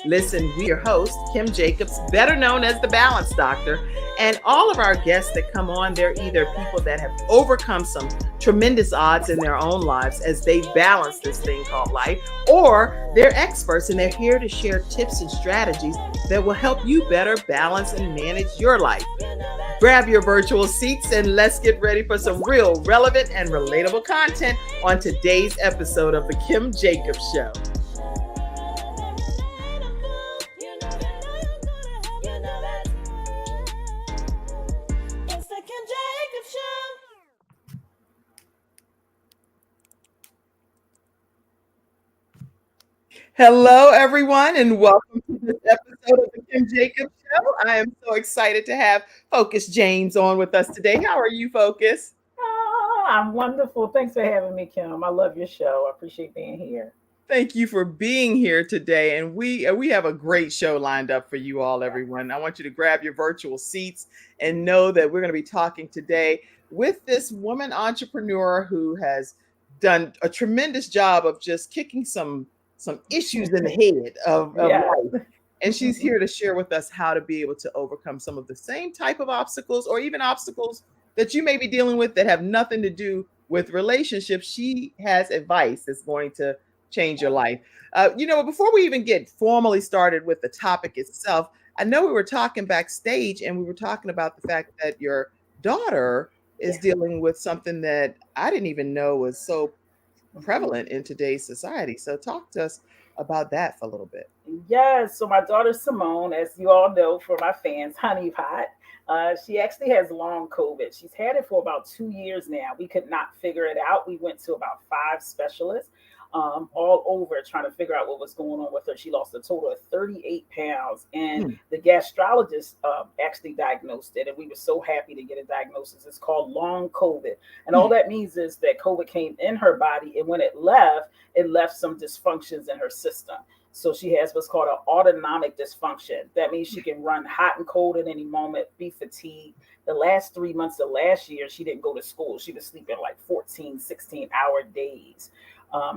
Listen, we your host, Kim Jacobs, better known as the Balance Doctor, and all of our guests that come on, they're either people that have overcome some tremendous odds in their own lives as they balance this thing called life, or they're experts and they're here to share tips and strategies that will help you better balance and manage your life. Grab your virtual seats and let's get ready for some real relevant and relatable content on today's episode of The Kim Jacobs Show. Hello, everyone, and welcome to this episode of The Kim Jacobs Show. I am so excited to have Focus James on with us today. How are you, Focus? Oh, I'm wonderful. Thanks for having me, Kim. I love your show. I appreciate being here. Thank you for being here today, and we have a great show lined up for you all, everyone. I want you to grab your virtual seats and know that we're going to be talking today with this woman entrepreneur who has done a tremendous job of just kicking some issues in the head of Yeah. life. And she's here to share with us how to be able to overcome some of the same type of obstacles or even obstacles that you may be dealing with that have nothing to do with relationships. She has advice that's going to change your life. Before we even get formally started with the topic itself, I know we were talking backstage and we were talking about the fact that your daughter is dealing with something that I didn't even know was so prevalent in today's society. So talk to us about that for a little bit. Yes. So my daughter Simone, as you all know for my fans, Honey Pot, she actually has long COVID. She's had it for about 2 years now. We could not figure it out. We went to about 5 specialists all over trying to figure out what was going on with her. She lost a total of 38 pounds, and the gastrologist actually diagnosed it. And we were so happy to get a diagnosis. It's called long COVID. And all that means is that COVID came in her body, and when it left some dysfunctions in her system. So she has what's called an autonomic dysfunction. That means she can run hot and cold at any moment, be fatigued. The last 3 months of last year, she didn't go to school. She was sleeping like 14, 16-hour days.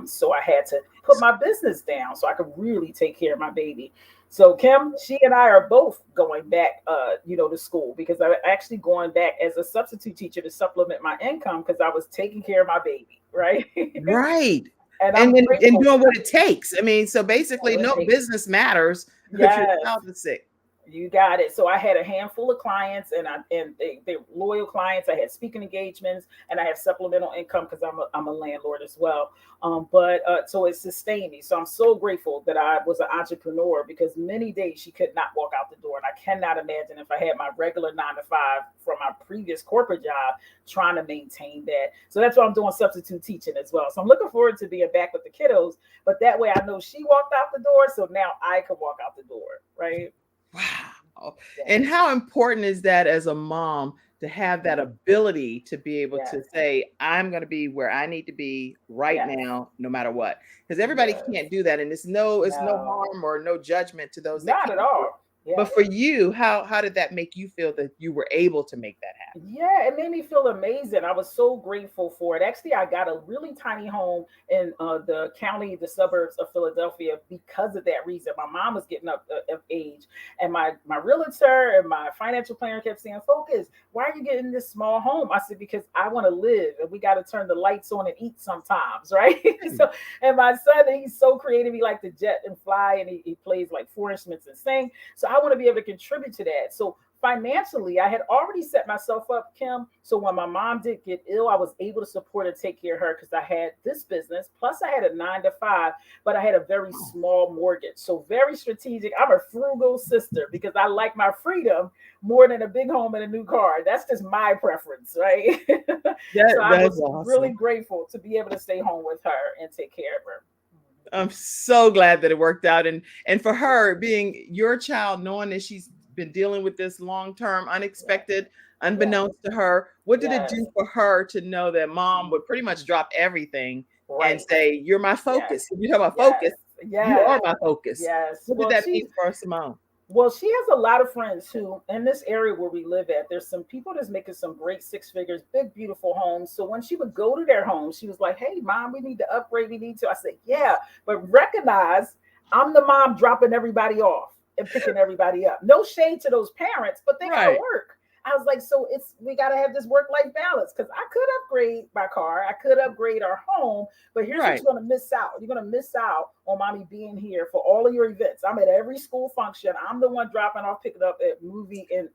So I had to put my business down so I could really take care of my baby. So Kim, she and I are both going back, to school because I'm actually going back as a substitute teacher to supplement my income because I was taking care of my baby, right? Right. And and doing what it takes. I mean, so basically no business matters if your child is sick. You got it. So I had a handful of clients, and they loyal clients. I had speaking engagements, and I have supplemental income because I'm a landlord as well. So it sustained me. So I'm so grateful that I was an entrepreneur because many days she could not walk out the door, and I cannot imagine if I had my regular 9 to 5 from my previous corporate job trying to maintain that. So that's why I'm doing substitute teaching as well. So I'm looking forward to being back with the kiddos, but that way I know she walked out the door, so now I can walk out the door, right? Wow. And how important is that as a mom to have that ability to be able to say, I'm going to be where I need to be right now, no matter what? Because everybody can't do that. And it's no harm or no judgment to those. Not at all. Yeah. But for you, how did that make you feel that you were able to make that happen? Yeah, it made me feel amazing. I was so grateful for it. Actually, I got a really tiny home in the suburbs of Philadelphia because of that reason. My mom was getting up of age, and my realtor and my financial planner kept saying, "Focus, why are you getting this small home?" I said, "Because I want to live, and we got to turn the lights on and eat sometimes, right?" So, and my son, he's so creative. He likes to jet and fly, and he plays like 4 instruments and sing. So I want to be able to contribute to that. So financially, I had already set myself up, Kim. So when my mom did get ill, I was able to support and take care of her because I had this business. Plus, I had a 9 to 5, but I had a very small mortgage. So very strategic. I'm a frugal sister because I like my freedom more than a big home and a new car. That's just my preference, right? So I was really grateful to be able to stay home with her and take care of her. I'm so glad that it worked out. And for her being your child, knowing that she's been dealing with this long-term, unexpected, unbeknownst to her, what did it do for her to know that mom would pretty much drop everything and say, you're my focus? If you talk about focus, you are my focus. Yes. What did that mean for Simone? Well, she has a lot of friends who, in this area where we live at, there's some people that's making some great 6 figures, big, beautiful homes. So when she would go to their homes, she was like, hey, mom, we need to upgrade. We need to. I said, yeah, but recognize I'm the mom dropping everybody off and picking everybody up. No shade to those parents, but they gotta Right. work. I was like, so we gotta have this work-life balance because I could upgrade my car, I could upgrade our home, but here's what Right. you're gonna miss out. You're gonna miss out on mommy being here for all of your events. I'm at every school function. I'm the one dropping off, picking up at movie and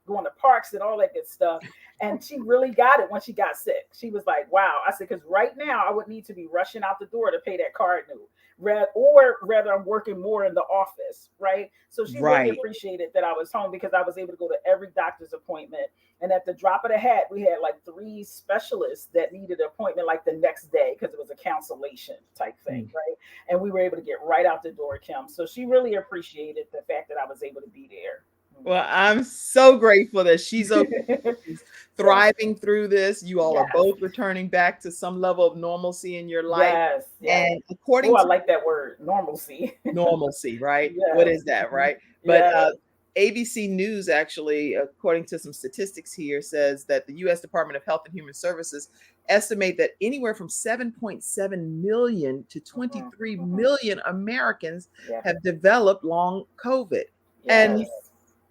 going to parks and all that good stuff. And she really got it when she got sick. She was like, wow. I said, because right now I would need to be rushing out the door to pay that card note. Rather I'm working more in the office, right? So she really Right. appreciated that I was home because I was able to go to every doctor's appointment. And at the drop of the hat, we had like 3 specialists that needed an appointment like the next day because it was a cancellation type thing, right? And we were able to get right out the door, Kim. So she really appreciated the fact that I was able to be there. Well, I'm so grateful that she's okay. She's thriving through this. You all are Yes. both returning back to some level of normalcy in your life. Yes. Yes. And according Oh, I to like that word, normalcy. normalcy, right? What Yes. is that, right? But Yes. ABC News actually, according to some statistics here, says that the U.S. Department of Health and Human Services estimate that anywhere from 7.7 million to 23 million Americans Yeah. have developed long COVID. And Yes.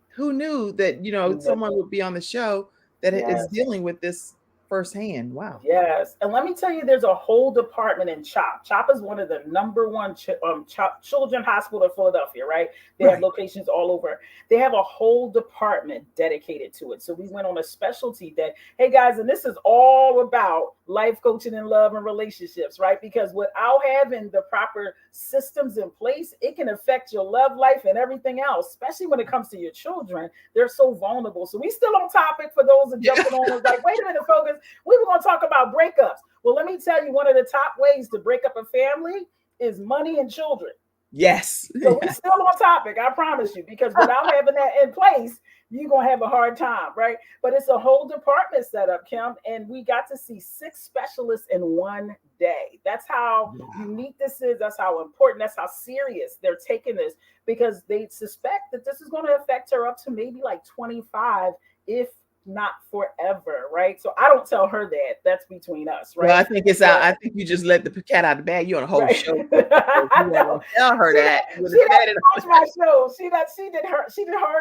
who knew that, someone would be on the show that is Yes. dealing with this firsthand? Wow. Yes. And let me tell you, there's a whole department in CHOP. CHOP is one of the number one children hospital in Philadelphia, right? They have Right. locations all over. They have a whole department dedicated to it. So we went on a specialty day. Hey guys, and this is all about life coaching and love and relationships, right? Because without having the proper systems in place, it can affect your love life and everything else, especially when it comes to your children. They're so vulnerable. So we still on topic for those that jumping on us like, wait a minute, focus. We were going to talk about breakups. Well, let me tell you, one of the top ways to break up a family is money and children. Yes. So we're still on topic, I promise you, because without having that in place, you're going to have a hard time, right? But it's a whole department set up, Kim, and we got to see 6 specialists in one day. That's how unique this is. That's how important, that's how serious they're taking this, because they suspect that this is going to affect her up to maybe like 25, if not forever, right? So I don't tell her that. That's between us, right? Well, I think it's out. I think you just let the cat out of the bag. You on a whole show. I know. Tell her that. She doesn't watch my show. She did her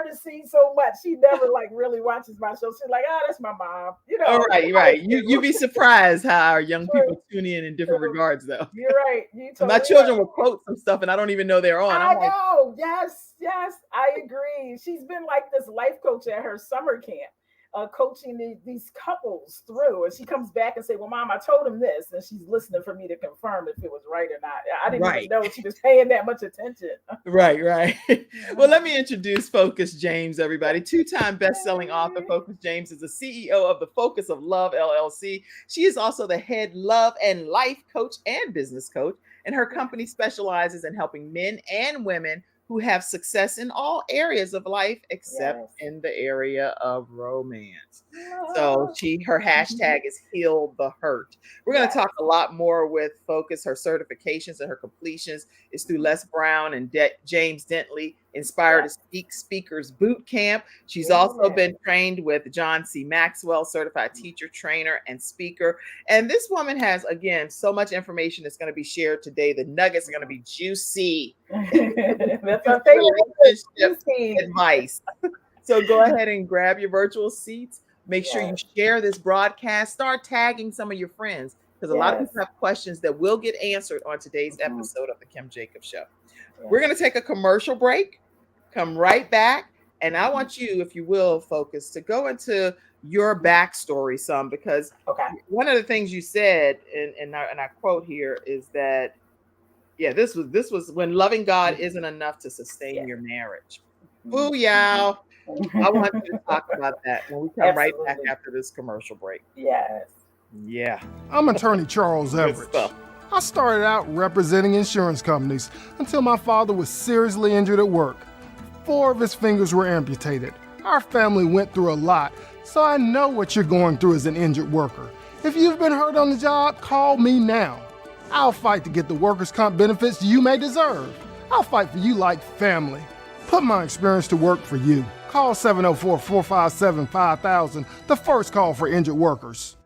to see so much. She never like really watches my show. She's like, oh, that's my mom. All right. You'd be surprised how our young people tune in different regards, though. You're right. My children will quote some stuff, and I don't even know they're on. I know. Yes, I agree. She's been like this life coach at her summer camp. Coaching these couples through, and she comes back and say, well, mom, I told him this, and she's listening for me to confirm if it was right or not. I didn't even know she was paying that much attention. Right. Well, let me introduce Focus James, everybody. 2-time best-selling author. Focus James is the CEO of the Thefocusoflove LLC. She is also the head love and life coach and business coach, and her company specializes in helping men and women who have success in all areas of life except in the area of romance. So her hashtag is heal the hurt. We're going to talk a lot more with Focus. Her certifications and her completions is through Les Brown and James Dentley Inspired to Speak Speakers Boot Camp. She's also been trained with John C. Maxwell, certified teacher, trainer, and speaker. And this woman has, again, so much information that's going to be shared today. The nuggets are going to be juicy. That's our favorite advice. So go ahead and grab your virtual seats. Make sure you share this broadcast. Start tagging some of your friends, because a lot of people have questions that will get answered on today's episode of the Kim Jacobs Show. We're going to take a commercial break, come right back, and I want you, if you will, Focus, to go into your backstory some, because one of the things you said, and I quote here, is that this was when loving God isn't enough to sustain your marriage. Booyah! I want you to talk about that when we come right back after this commercial break. Yes. Yeah. I'm attorney Charles Everett. I started out representing insurance companies until my father was seriously injured at work. 4 of his fingers were amputated. Our family went through a lot, so I know what you're going through as an injured worker. If you've been hurt on the job, call me now. I'll fight to get the workers' comp benefits you may deserve. I'll fight for you like family. Put my experience to work for you. Call 704-457-5000, the first call for injured workers.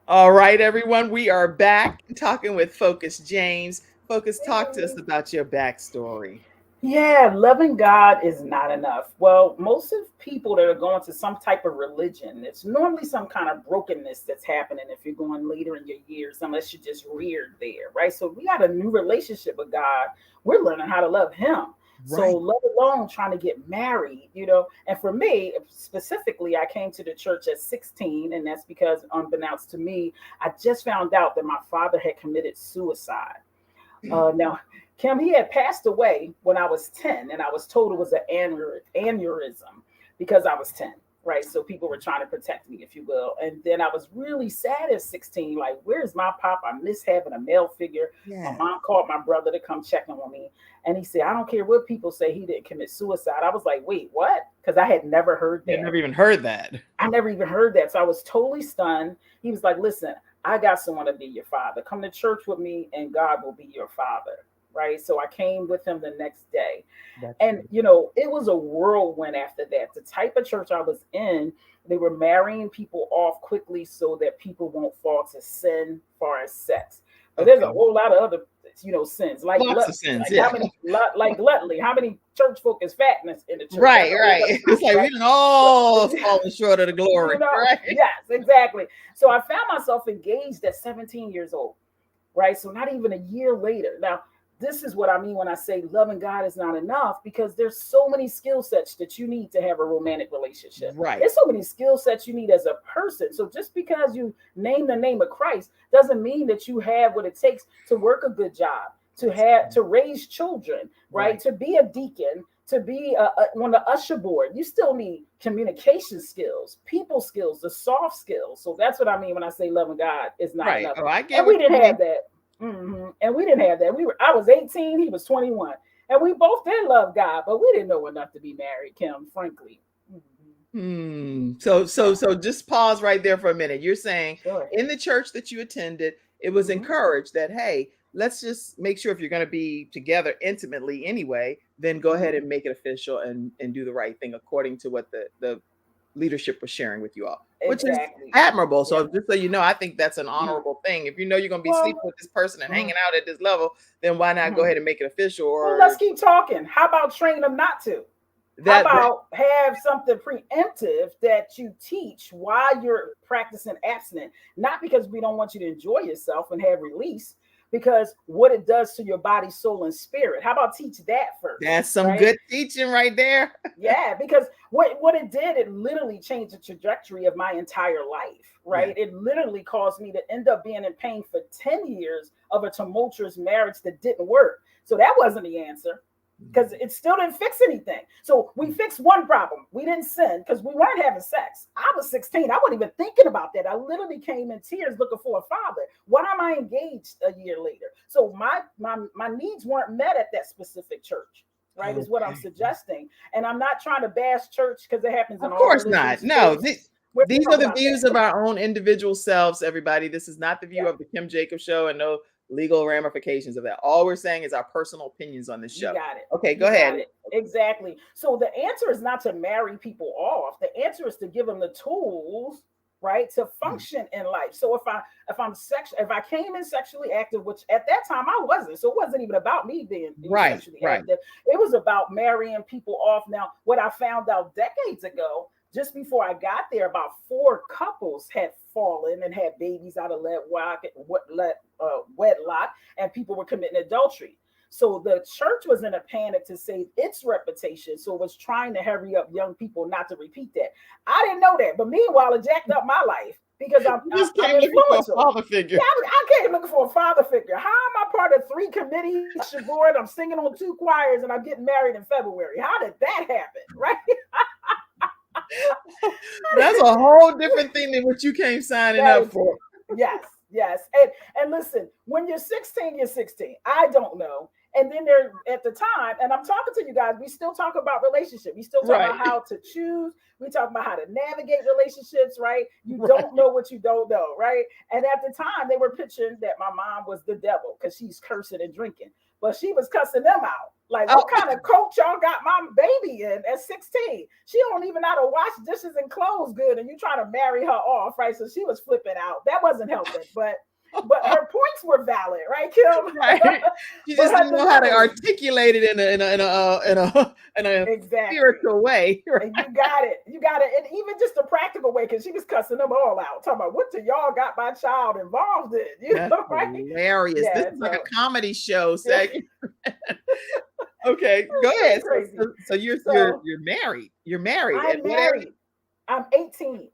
All right, everyone, we are back talking with Focus James. Focus, talk to us about your backstory. Yeah, loving God is not enough. Well, most of people that are going to some type of religion, it's normally some kind of brokenness that's happening if you're going later in your years, unless you're just reared there, right? So we got a new relationship with God. We're learning how to love Him. So Right. let alone trying to get married, And for me specifically, I came to the church at 16, and that's because, unbeknownst to me, I just found out that my father had committed suicide. Now, Kim, he had passed away when I was 10, and I was told it was an aneurysm because I was 10, right? So people were trying to protect me, if you will. And then I was really sad at 16, like, where's my pop? I miss having a male figure. Yeah. My mom called my brother to come check on me, and he said, I don't care what people say, he didn't commit suicide. I was like, wait, what? Because I had never heard that. I never even heard that. I never even heard that. So I was totally stunned. He was like, listen, I got someone to be your father. Come to church with me and God will be your father. Right. So I came with him the next day. And, it was a whirlwind after that. The type of church I was in, they were marrying people off quickly so that people won't fall to sin far as sex. But there's a whole lot of other, sins. Like lots of sins, how many, like gluttony, how many church folk is fatness in the church? Right. It's like we didn't all falling short of the glory. Right? Yes, exactly. So I found myself engaged at 17 years old. Right. So not even a year later. Now, this is what I mean when I say loving God is not enough, because there's so many skill sets that you need to have a romantic relationship. Right. There's so many skill sets you need as a person. So just because you name the name of Christ doesn't mean that you have what it takes to work a good job, to raise children, right? To be a deacon, to be on the usher board. You still need communication skills, people skills, the soft skills. So that's what I mean when I say loving God is not enough. Oh, I get and we didn't have that. Mm-hmm. And we didn't have that. I was 18, he was 21, and we both did love God, but we didn't know enough to be married, Kim, frankly. So just pause right there for a minute. You're saying in the church that you attended, it was encouraged that, hey, let's just make sure if you're going to be together intimately anyway, then go ahead and make it official and do the right thing according to what the leadership was sharing with you all, which is admirable. So just so you know, I think that's an honorable thing. If you know you're going to be sleeping with this person and hanging out at this level, then why not go ahead and make it official? Or let's keep talking. How about train them not to? How about have something preemptive that you teach while you're practicing abstinence? Not because we don't want you to enjoy yourself and have release, because what it does to your body, soul, and spirit. How about teach that first? That's some good teaching right there. Yeah, because what it did, it literally changed the trajectory of my entire life, right? It literally caused me to end up being in pain for 10 years of a tumultuous marriage that didn't work. So that wasn't the answer, because it still didn't fix anything. So we fixed one problem. We didn't sin because we weren't having sex. I was 16. I wasn't even thinking about that. I literally came in tears looking for a father. Why am I engaged a year later? So my needs weren't met at that specific church, right? Is what I'm suggesting. And I'm not trying to bash church because it happens in all religions. Of course not. No, these are the views of our own individual selves, everybody. This is not the view of the Kim Jacobs Show, and no legal ramifications of that. All we're saying is our personal opinions on this show. You got it. Okay, go ahead. Exactly. So the answer is not to marry people off. The answer is to give them the tools, right, to function in life. So if I came in sexually active, which at that time I wasn't, so it wasn't even about me being sexually active. It was about marrying people off. Now, what I found out decades ago, just before I got there, about 4 couples had fallen and had babies out of wedlock, and people were committing adultery. So the church was in a panic to save its reputation. So it was trying to hurry up young people not to repeat that. I didn't know that. But meanwhile, it jacked up my life because I'm looking for a father figure. Yeah, I came looking for a father figure. How am I part of 3 committees? I'm singing on 2 choirs and I'm getting married in February. How did that happen? Right? That's a whole different thing than what you came signing up for. Yes. And listen, when you're 16, you're 16. I don't know. And then there at the time, and I'm talking to you guys, we still talk about relationship. We still talk about how to choose. We talk about how to navigate relationships, right? You don't know what you don't know, right? And at the time, they were pitching that my mom was the devil because she's cursing and drinking. But she was cussing them out, Like, what kind of coat y'all got my baby in at 16? She don't even know how to wash dishes and clothes good, and you trying to marry her off, right? So she was flipping out. That wasn't helping, but her points were valid, right, Kim? Right. She just didn't know how to articulate it in a spiritual way. Right? And you got it, and even just a practical way, because she was cussing them all out, talking about what do y'all got my child involved in? That's right? Hilarious. Yeah, this is like a comedy show. Okay, go ahead. So you're married. You're married. I'm married. I'm 18.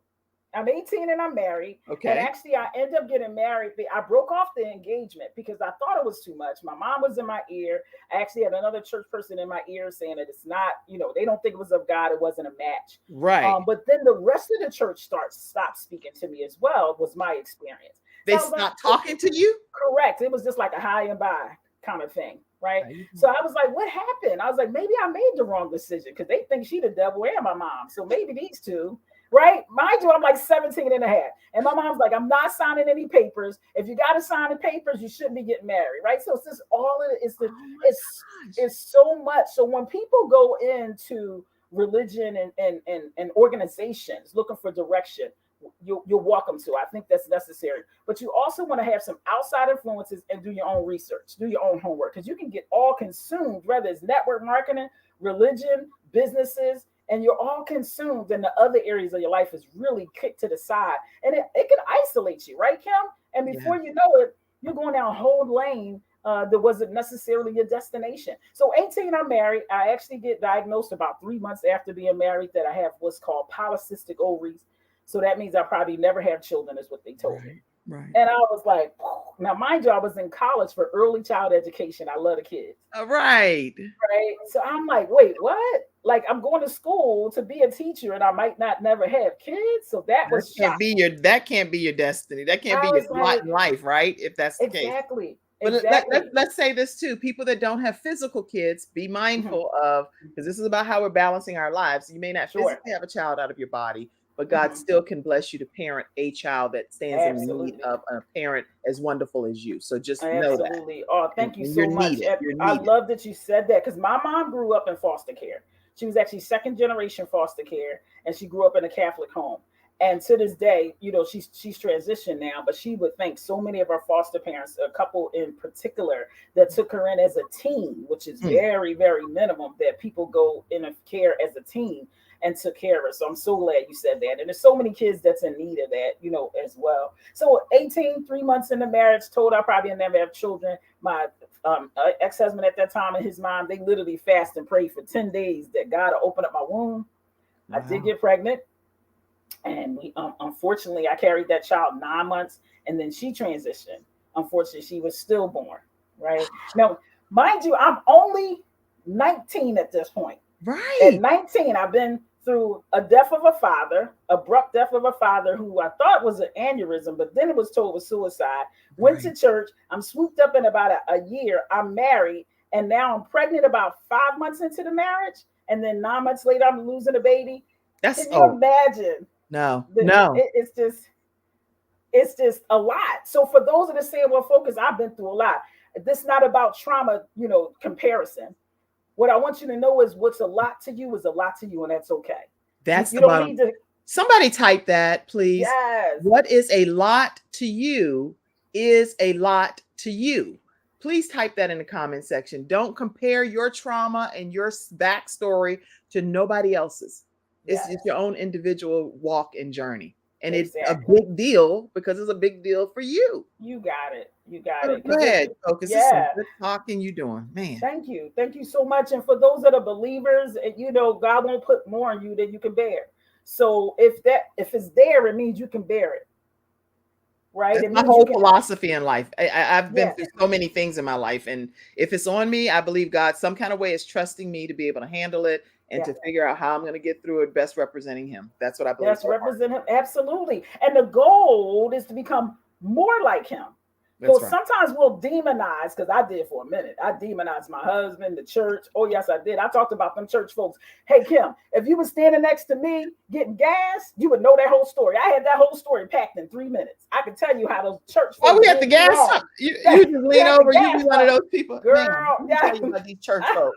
I'm 18 and I'm married. Okay. And actually, I ended up getting married. I broke off the engagement because I thought it was too much. My mom was in my ear. I actually had another church person in my ear saying that it's not, they don't think it was of God. It wasn't a match. Right. But then the rest of the church stopped speaking to me as well, was my experience. They stopped talking to you? Correct. It was just like a high and by kind of thing. Right. So I was like, what happened? I was like, maybe I made the wrong decision, because they think she the devil and my mom. So maybe these two. Right. Mind you, I'm like 17 and a half. And my mom's like, I'm not signing any papers. If you got to sign the papers, you shouldn't be getting married. Right. So it's just all of it. It's so much. So when people go into religion and organizations looking for direction, you're welcome to. I think that's necessary. But you also want to have some outside influences and do your own research, do your own homework, because you can get all consumed, whether it's network marketing, religion, businesses, and you're all consumed, and the other areas of your life is really kicked to the side, and it can isolate you, right, Kim? And before you know it, you're going down a whole lane that wasn't necessarily your destination. So 18, I'm married. I actually get diagnosed about 3 months after being married that I have what's called polycystic ovaries. So that means I probably never have children, is what they told me. Right. And I was like, now, mind you, I was in college for early child education. I love the kids. Right. So I'm like, wait, what? Like, I'm going to school to be a teacher, and I might not never have kids. So that can't be your destiny. That can't be your lot in life, right? If that's the case. Exactly. But let's say this too. People that don't have physical kids, be mindful of, because this is about how we're balancing our lives. You may not physically have a child out of your body, but God still can bless you to parent a child that stands in need of a parent as wonderful as you. So just know that. Absolutely. Oh, thank you so much. I love that you said that, because my mom grew up in foster care. She was actually second generation foster care, and she grew up in a Catholic home. And to this day, she's transitioned now, but she would thank so many of our foster parents, a couple in particular that took her in as a teen, which is very, very minimum that people go in care as a teen, and took care of her. So I'm so glad you said that. And there's so many kids that's in need of that, as well. So 18, 3 months into marriage, told I probably never have children. My ex-husband at that time and his mom, they literally fast and pray for 10 days that God will open up my womb. Wow. I did get pregnant. And we, unfortunately, I carried that child 9 months, and then she transitioned. Unfortunately, she was stillborn, right? Now, mind you, I'm only 19 at this point. Right. At 19, I've been through a death of a father, abrupt death of a father who I thought was an aneurysm, but then it was told was suicide. Went to church. I'm swooped up in about a year. I'm married, and now I'm pregnant about 5 months into the marriage, and then 9 months later, I'm losing a baby. Can you imagine? No. It's just a lot. So for those that are saying, well, Focus, I've been through a lot. This is not about trauma, comparison. What I want you to know is what's a lot to you is a lot to you, and that's okay. You don't need to. Somebody type that, please. Yes. What is a lot to you is a lot to you. Please type that in the comment section. Don't compare your trauma and your backstory to nobody else's. It's your own individual walk and journey. And it's a big deal because it's a big deal for you. You got it. Go ahead, Focus. This is some good talking you doing, man. Thank you so much. And for those that are believers, God won't put more on you than you can bear. So if it's there, it means you can bear it. Right. That's my whole philosophy in life. I've been through so many things in my life, and if it's on me, I believe God some kind of way is trusting me to be able to handle it and to figure out how I'm going to get through it, best representing Him. That's what I believe. Represent Him, absolutely. And the goal is to become more like Him. So sometimes we'll demonize, because I did for a minute. I demonized my husband, the church. Oh, yes, I did. I talked about them church folks. Hey, Kim, if you were standing next to me getting gas, you would know that whole story. I had that whole story packed in 3 minutes. I can tell you how those church folks. Oh, we have to gas up. You just lean over. You be one of those people. Girl, let me tell you about these church folks.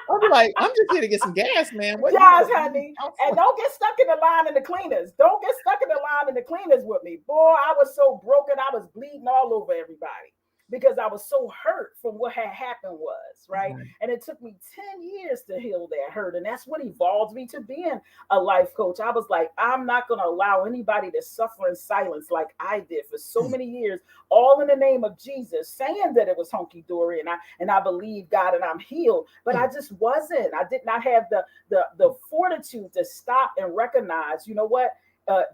I'll be like, I'm just here to get some gas, man. What yes, honey. And don't get stuck in the line in the cleaners. Don't get stuck in the line in the cleaners with me. Boy, I was so broken. I was bleeding all over everybody because I was so hurt from what had happened was, right? Mm-hmm. And it took me 10 years to heal that hurt. And that's what evolved me to being a life coach. I was like, I'm not going to allow anybody to suffer in silence like I did for so many years, all in the name of Jesus, saying that it was hunky-dory and I believe God and I'm healed. But I just wasn't. I did not have the fortitude to stop and recognize, you know what?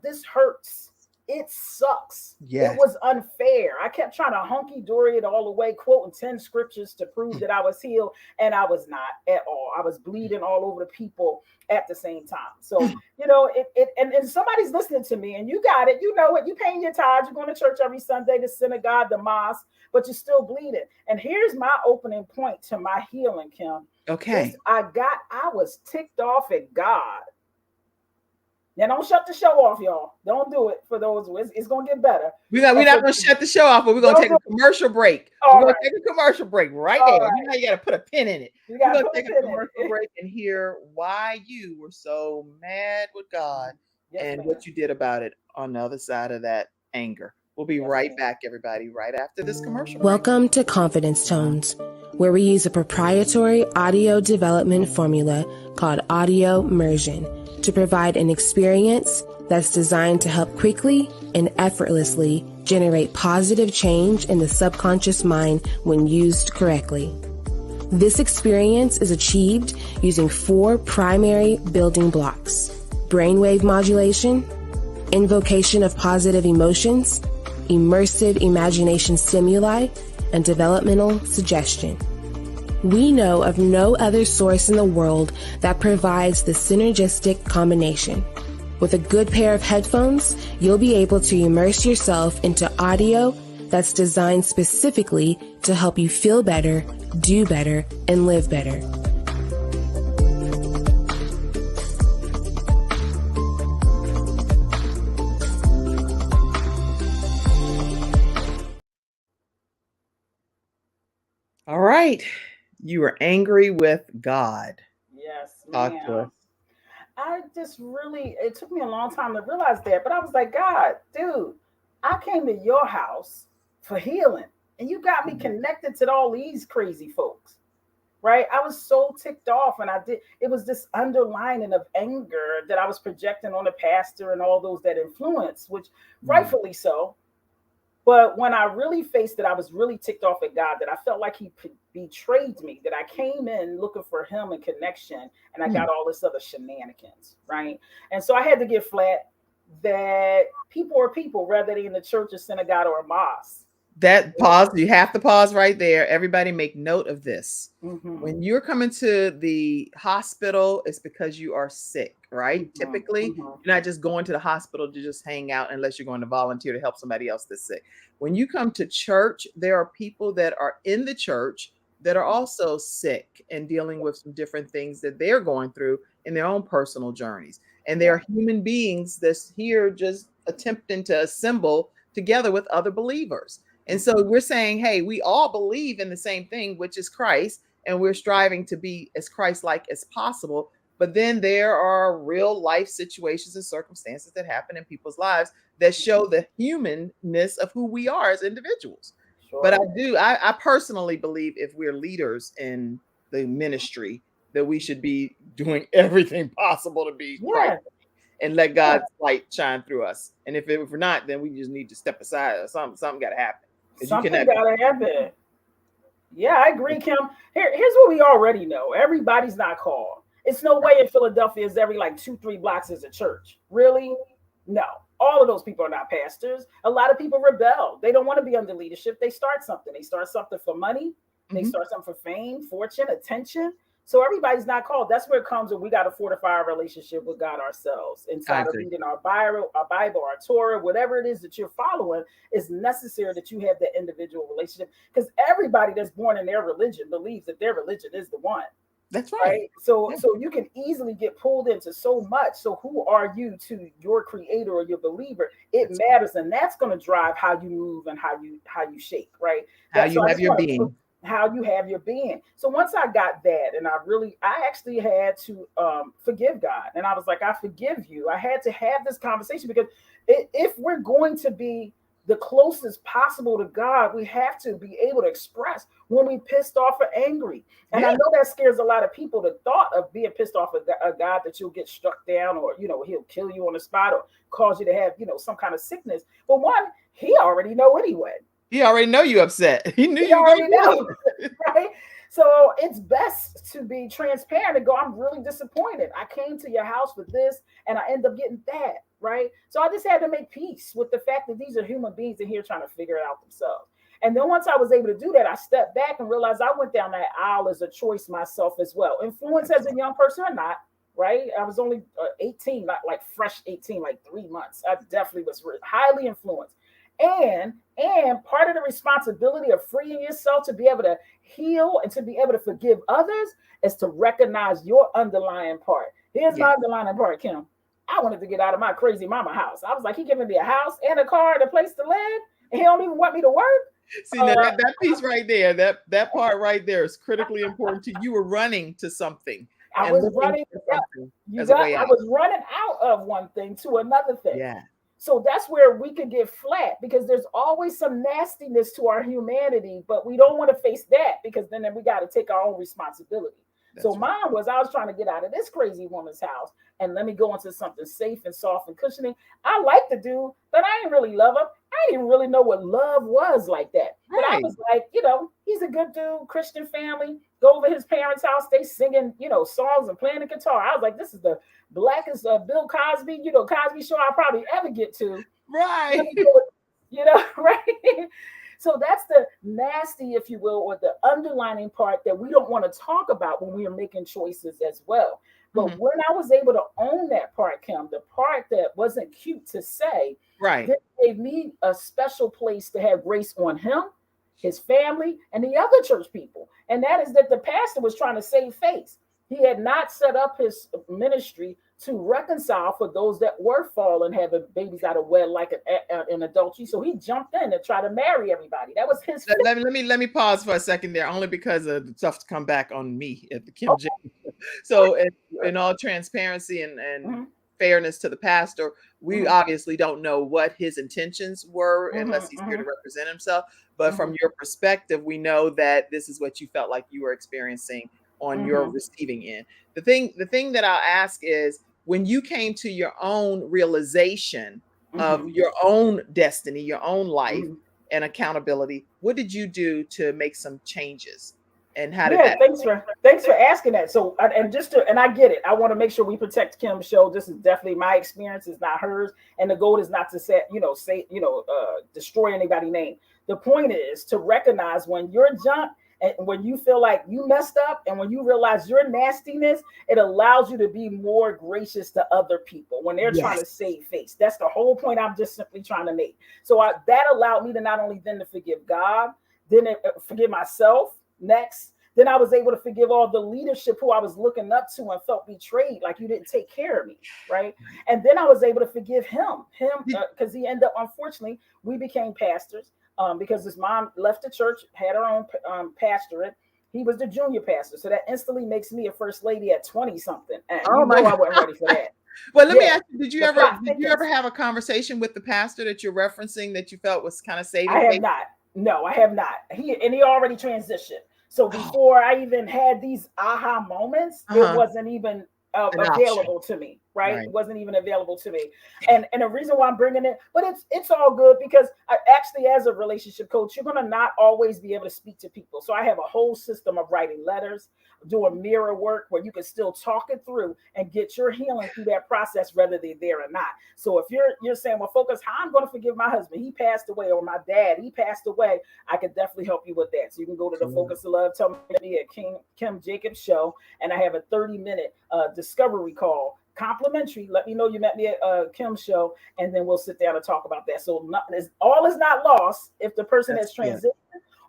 This hurts. It sucks. Yes. It was unfair. I kept trying to hunky-dory it all the way, quoting 10 scriptures to prove that I was healed, and I was not at all. I was bleeding all over the people at the same time. So, you know, and somebody's listening to me, and you got it. You know it. You paying your tithes. You're going to church every Sunday, the synagogue, the mosque, but you're still bleeding. And here's my opening point to my healing, Kim. Okay. I was ticked off at God. Now, don't shut the show off, y'all. Don't do it for those. It's going to get better. We're not going to shut the show off, but we're going to take a commercial break. We're going to take a commercial break right there. Right. You know, you got to put a pin in it. We're going to take a commercial break and hear why you were so mad with God and what you did about it on the other side of that anger. We'll be right back, everybody, right after this commercial break. Welcome to Confidence Tones, where we use a proprietary audio development formula called audio immersion to provide an experience that's designed to help quickly and effortlessly generate positive change in the subconscious mind when used correctly. This experience is achieved using 4 primary building blocks: brainwave modulation, invocation of positive emotions, immersive imagination stimuli, and developmental suggestion. We know of no other source in the world that provides the synergistic combination. With a good pair of headphones, you'll be able to immerse yourself into audio that's designed specifically to help you feel better, do better, and live better. All right. You were angry with God. Yes, ma'am. It took me a long time to realize that, but I was like, God, dude, I came to your house for healing, and you got me connected to all these crazy folks, right? I was so ticked off, and it was this underlining of anger that I was projecting on the pastor and all those that influence, which rightfully so. But when I really faced it, I was really ticked off at God that I felt like he betrayed me, that I came in looking for him and connection, and I got all this other shenanigans, right? And so I had to get flat that people are people, whether they're in the church or synagogue or a mosque. That pause, you have to pause right there. Everybody make note of this. Mm-hmm. When you're coming to the hospital, it's because you are sick, right? Mm-hmm. Typically, you're not just going to the hospital to just hang out unless you're going to volunteer to help somebody else that's sick. When you come to church, there are people that are in the church that are also sick and dealing with some different things that they're going through in their own personal journeys. And there are human beings that's here just attempting to assemble together with other believers. And so we're saying, hey, we all believe in the same thing, which is Christ, and we're striving to be as Christ-like as possible. But then there are real life situations and circumstances that happen in people's lives that show the humanness of who we are as individuals. Sure. But I personally believe if we're leaders in the ministry, that we should be doing everything possible to be Christ and let God's light shine through us. And if we're not, then we just need to step aside or something got to happen. Something gotta happen. Yeah, I agree, Kim. Here's what we already know. Everybody's not called. It's no way in Philadelphia is every 2-3 blocks is a church. Really? No. All of those people are not pastors. A lot of people rebel. They don't want to be under leadership. They start something. They start something for money. They start something for fame, fortune, attention. So everybody's not called. That's where it comes when we got to fortify our relationship with God ourselves inside of reading our Bible, our Torah, whatever it is that you're following. Is necessary that you have that individual relationship, because everybody that's born in their religion believes that their religion is the one. That's right. So you can easily get pulled into so much. So who are you to your creator or your believer? It matters, and that's going to drive how you move and how you shape, right? How you have your being. How you have your being. So once I got that, and I actually had to forgive God, and I was like, I forgive you. I had to have this conversation, because if we're going to be the closest possible to God, we have to be able to express when we pissed off or angry. And I know that scares a lot of people, the thought of being pissed off at a God, that you'll get struck down, or he'll kill you on the spot, or cause you to have some kind of sickness. But one, he already know anyway. He already know you upset. He knew you already know, right? So it's best to be transparent and go, I'm really disappointed. I came to your house for this, and I end up getting that, right? So I just had to make peace with the fact that these are human beings in here trying to figure it out themselves. And then once I was able to do that, I stepped back and realized I went down that aisle as a choice myself as well. Influence as a young person or not, right? I was only 18, not like fresh 18, like 3 months. I definitely was highly influenced. And part of the responsibility of freeing yourself to be able to heal and to be able to forgive others is to recognize your underlying part. Here's my underlying part, Kim. I wanted to get out of my crazy mama house. I was like, he giving me a house and a car and a place to live, and he don't even want me to work. See, that piece right there, that part right there is critically important to you. You were running to something. I was running out of one thing to another thing. Yeah. So that's where we could get flat, because there's always some nastiness to our humanity, but we don't want to face that, because then we got to take our own responsibility. Mine was, I was trying to get out of this crazy woman's house and let me go into something safe and soft and cushioning. I like the dude, but I didn't really love him. I didn't really know what love was like that. Right. But I was like, he's a good dude, Christian family. Go over his parents' house, they singing, songs and playing the guitar. I was like, this is the blackest Bill Cosby, Cosby show I'll probably ever get to. Right. Right. So that's the nasty, if you will, or the underlining part that we don't want to talk about when we are making choices as well. But when I was able to own that part, Kim, the part that wasn't cute to say, right, it gave me a special place to have grace on him, his family, and the other church people. And that is that the pastor was trying to save face. He had not set up his ministry to reconcile for those that were fallen, having babies out of wedlock and adultery. So he jumped in and tried to marry everybody. That was his. Let me pause for a second there, only because of the stuff to come back on me at the Kim James. So in all transparency and fairness to the pastor, we obviously don't know what his intentions were unless he's here to represent himself. But from your perspective, we know that this is what you felt like you were experiencing on your receiving end. The thing that I'll ask is, when you came to your own realization of your own destiny, your own life and accountability, what did you do to make some changes? And how did that? Thanks for asking that. So, and I get it. I want to make sure we protect Kim's show. This is definitely my experience. It's not hers. And the goal is not to destroy anybody's name. The point is to recognize when you're junk, and when you feel like you messed up, and when you realize your nastiness, it allows you to be more gracious to other people when they're trying to save face. That's the whole point I'm just simply trying to make. So that allowed me to not only then to forgive God, then forgive myself next. Then I was able to forgive all the leadership who I was looking up to and felt betrayed, like you didn't take care of me, right? And then I was able to forgive him because he ended up, unfortunately, we became pastors. Because his mom left the church, had her own pastorate. He was the junior pastor. So that instantly makes me a first lady at 20 something. And I wasn't ready for that. Well, let me ask you, did you ever have a conversation with the pastor that you're referencing that you felt was kind of saving? I have not. No, I have not. He already transitioned. So before I even had these aha moments, it wasn't even available to me. right? Right. It wasn't even available to me. And the reason why I'm bringing it, but it's all good because I actually, as a relationship coach, you're going to not always be able to speak to people. So I have a whole system of writing letters, doing mirror work where you can still talk it through and get your healing through that process, whether they're there or not. So if you're saying, well, Focus, how I'm going to forgive my husband, he passed away, or my dad, he passed away, I can definitely help you with that. So you can go to the Focus of Love, tell me at Kim Jacobs Show, and I have a 30-minute discovery call, complimentary. Let me know you met me at Kim's show, and then we'll sit down and talk about that. So all is not lost if the person has transitioned,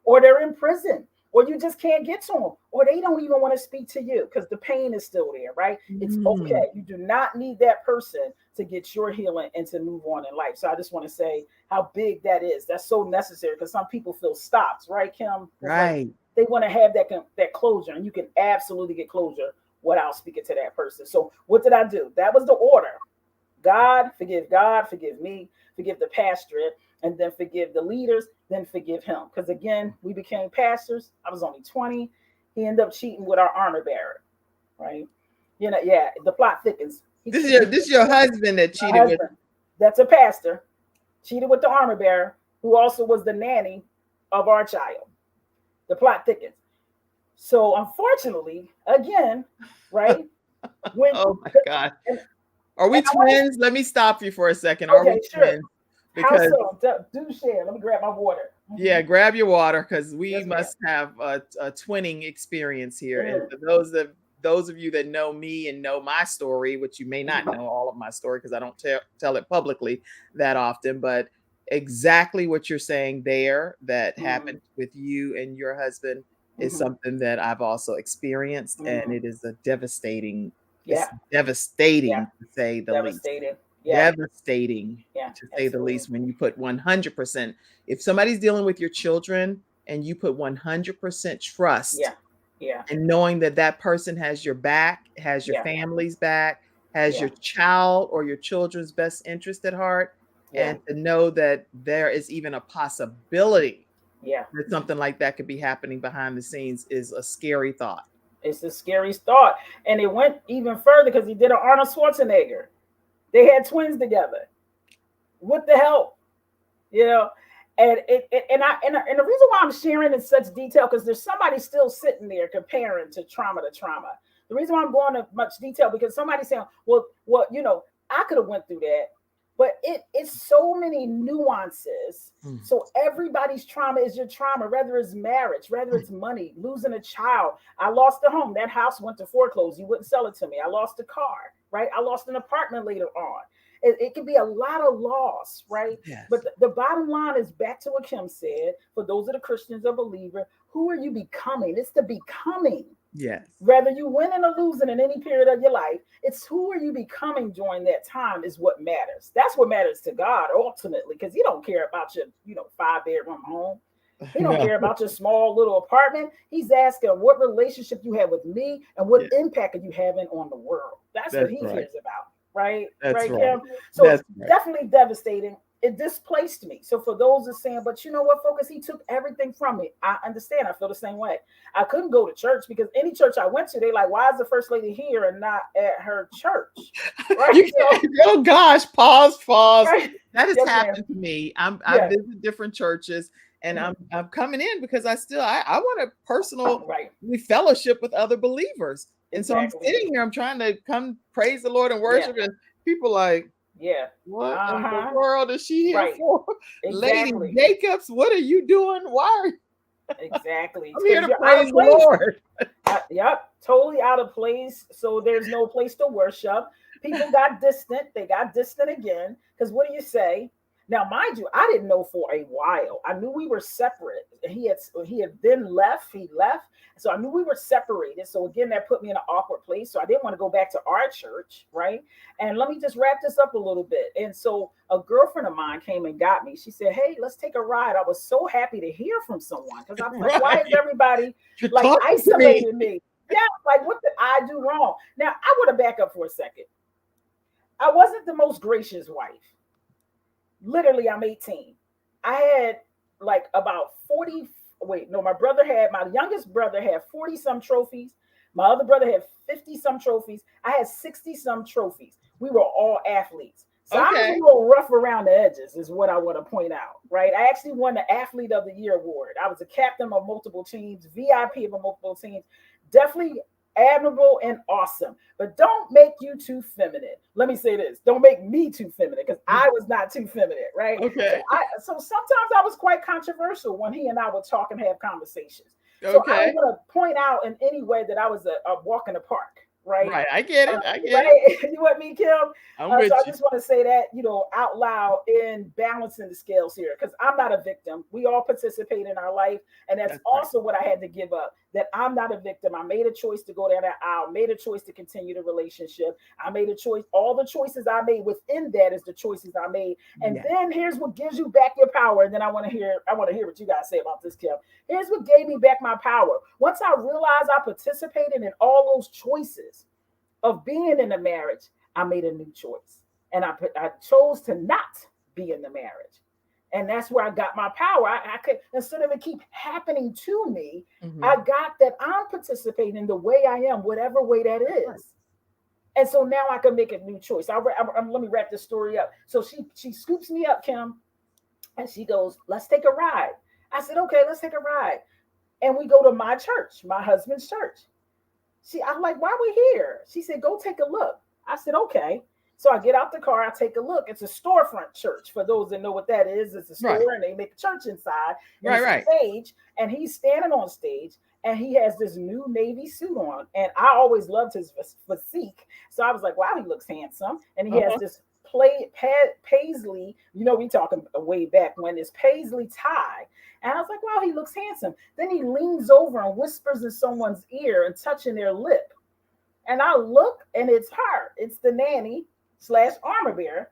or they're in prison, or you just can't get to them, or they don't even want to speak to you because the pain is still there, right? It's okay. You do not need that person to get your healing and to move on in life. So I just want to say how big that is. That's so necessary because some people feel stopped, right, Kim? Right. Like they want to have that closure, and you can absolutely get closure without speaking to that person. So what did I do? That was the order. God, forgive me, forgive the pastorate, and then forgive the leaders, then forgive him. Because again, we became pastors. I was only 20. He ended up cheating with our armor bearer, right? The plot thickens. This is your husband that cheated with. That's a pastor. Cheated with the armor bearer, who also was the nanny of our child. The plot thickens. So unfortunately, again, right? Oh my God. Are we twins? Let me stop you for a second. Are we twins? Because do share. Let me grab my water. Yeah, grab your water because we must have a twinning experience here. And for those of you that know me and know my story, which you may not know all of my story because I don't tell it publicly that often, but exactly what you're saying there that happened with you and your husband is something that I've also experienced, and it is a devastating. It's devastating to say the least. Devastating to say the least when you put 100%. If somebody's dealing with your children and you put 100% trust, and knowing that person has your back, has your family's back, has your child or your children's best interest at heart, and to know that there is even a possibility that something like that could be happening behind the scenes is a scary thought. It's a scary thought. And it went even further because he did an Arnold Schwarzenegger. They had twins together. What the hell? And the reason why I'm sharing in such detail, because there's somebody still sitting there comparing to trauma. The reason why I'm going into much detail, because somebody's saying, well, I could have went through that. But it's so many nuances. So everybody's trauma is your trauma, whether it's marriage, whether it's money, losing a child. I lost a home. That house went to foreclosure. You wouldn't sell it to me. I lost a car, right? I lost an apartment later on. It can be a lot of loss, right? Yes. But the bottom line is back to what Kim said. For those of the Christians or believer, who are you becoming? It's the becoming. Yes. Whether you winning or losing in any period of your life, it's who are you becoming during that time is what matters. That's what matters to God ultimately, because he don't care about your, 5-bedroom home. He don't care about your small little apartment. He's asking what relationship you have with me and what impact are you having on the world. That's what he cares about. Right? That's right. Kim? So it's definitely devastating. It displaced me. So for those that saying, but you know what, Focus, he took everything from me. I understand. I feel the same way. I couldn't go to church because any church I went to, they like, why is the first lady here and not at her church? Right? Oh gosh, pause. Right? That has happened to me. I visit different churches and I'm coming in because I want a personal fellowship with other believers. And so I'm sitting here, I'm trying to come praise the Lord and worship, and people like, what in the world is she here for? Lady Jacobs, what are you doing? Why are you? Exactly. I'm here to praise the Lord. Totally out of place. So there's no place to worship. People got distant. They got distant again. Because what do you say? Now, mind you, I didn't know for a while. I knew we were separate. He had then left. He left. So I knew we were separated. So again, that put me in an awkward place. So I didn't want to go back to our church, right? And let me just wrap this up a little bit. And so a girlfriend of mine came and got me. She said, hey, let's take a ride. I was so happy to hear from someone because I was like, why is everybody like isolating me? Yeah, like what did I do wrong? Now, I want to back up for a second. I wasn't the most gracious wife. Literally, I'm 18. I had like about 40. My youngest brother had 40 some trophies. My other brother had 50 some trophies. I had 60 some trophies. we were all athletes. So I was Okay. a little rough around the edges, is what I want to point out, right? I actually won the Athlete of the Year award. I was a captain of multiple teams, VIP of multiple teams. Definitely admirable and awesome, but don't make you too feminine. Let me say this: don't make me too feminine, because I was not too feminine, right? Okay. So sometimes I was quite controversial when he and I would talk and have conversations. So I Okay. don't want to point out in any way that I was a walk in the park, right? Right. I get it. I get it. Right? You with me, Kim? I'm So with I you. just want to say that, out loud in balancing the scales here, because I'm not a victim. We all participate in our life. And that's also what I had to give up, that I'm not a victim. I made a choice to go down that aisle, made a choice to continue the relationship. I made a choice. All the choices I made within that is the choices I made. And then here's what gives you back your power. And then I want to hear what you guys say about this, Kim. Here's what gave me back my power. Once I realized I participated in all those choices of being in a marriage, I made a new choice. And I chose to not be in the marriage. And that's where I got my power. I could, instead of it keep happening to me, I got that I'm participating the way I am, whatever way that is. And so now I can make a new choice. Let me wrap this story up. So she scoops me up, Kim, and she goes, let's take a ride. I said, okay, let's take a ride. And we go to my church, my husband's church. I'm like, why are we here? She said, go take a look. I said, okay. So I get out the car, I take a look. It's a storefront church. For those that know what that is, it's a store and they make a church inside. Right. Stage, and he's standing on stage, and he has this new navy suit on. And I always loved his physique. So I was like, wow, he looks handsome. And he has this paisley, we talking way back when, this paisley tie. And I was like, wow, he looks handsome. Then he leans over and whispers in someone's ear and touching their lip. And I look, and it's her. It's the nanny / armor bearer,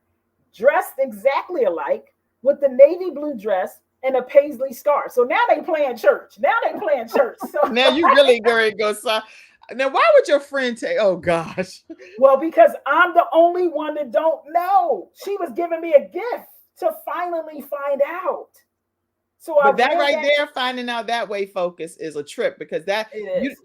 dressed exactly alike, with the navy blue dress and a paisley scarf. So now they playing church. So now you really go. Now, why would your friend take? Oh gosh. Well, because I'm the only one that don't know. She was giving me a gift to finally find out. So but that right there, finding out that way, focus, is a trip, because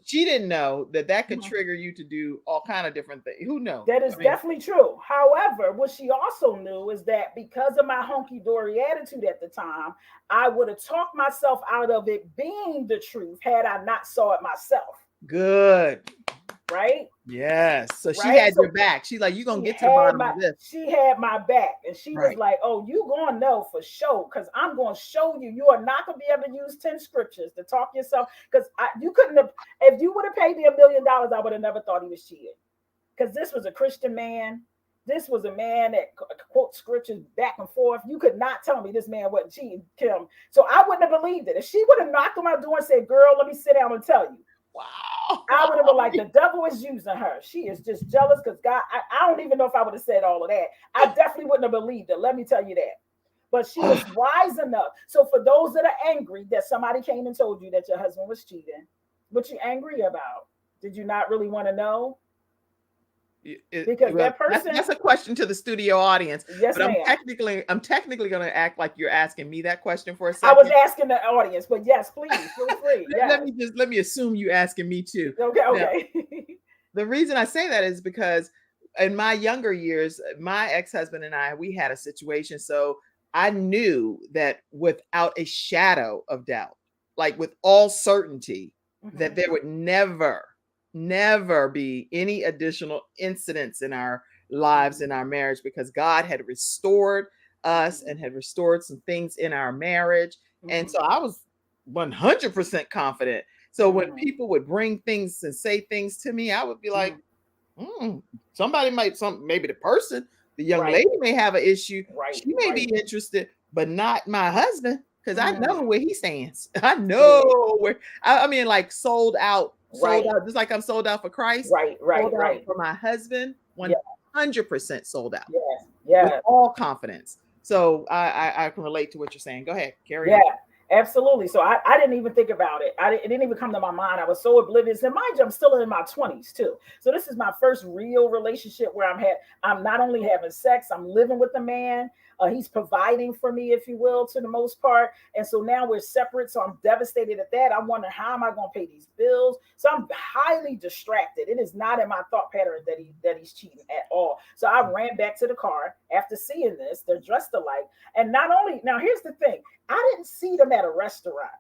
she didn't know that could trigger you to do all kind of different things. Who knows? That is definitely true. However, what she also knew is that because of my hunky-dory attitude at the time, I would have talked myself out of it being the truth had I not saw it myself. Good. Right? Yes. So she had your back. She's like, you're going to get to the bottom of this. She had my back. And she was like, oh, you going to know for sure, because I'm going to show you. You are not going to be able to use 10 scriptures to talk yourself. Because you couldn't have, if you would have paid me $1 million, I would have never thought he was cheating. Because this was a Christian man. This was a man that quotes scriptures back and forth. You could not tell me this man wasn't cheating, Kim. So I wouldn't have believed it. If she would have knocked on my door and said, girl, let me sit down and tell you. Wow. I would have been like, the devil is using her. She is just jealous because God, I don't even know if I would have said all of that. I definitely wouldn't have believed it. Let me tell you that. But she was wise enough. So for those that are angry that somebody came and told you that your husband was cheating, what you angry about? Did you not really want to know? Because that person, that's a question to the studio audience. Yes, but ma'am. I'm technically going to act like you're asking me that question for a second. I was asking the audience, but yes, please feel free. Yes. Let me assume you asking me too. Okay. Now, the reason I say that is because in my younger years, my ex-husband and I, we had a situation. So I knew that without a shadow of doubt, like with all certainty, that there would never be any additional incidents in our lives, in our marriage, because God had restored us and had restored some things in our marriage. And so I was 100% confident. So when people would bring things and say things to me, I would be like, somebody maybe the person, the young lady may have an issue. She may be interested, but not my husband, because I know where he stands. I know where, I mean, like sold out, just like I'm sold out for Christ. Sold out for my husband, 100% sold out. With all confidence. So I can relate to what you're saying. Go ahead, carry on. Absolutely. So I didn't even think about it. It didn't even come to my mind. I was so oblivious. And mind you, I'm still in my 20s too. So this is my first real relationship where I'm not only having sex, I'm living with a man. He's providing for me, if you will, to the most part. And so now we're separate. So I'm devastated at that. I'm wondering, how am I going to pay these bills? So I'm highly distracted. It is not in my thought pattern that he's cheating at all. So I ran back to the car after seeing this. They're dressed alike. And not only, now here's the thing. I didn't see them at a restaurant.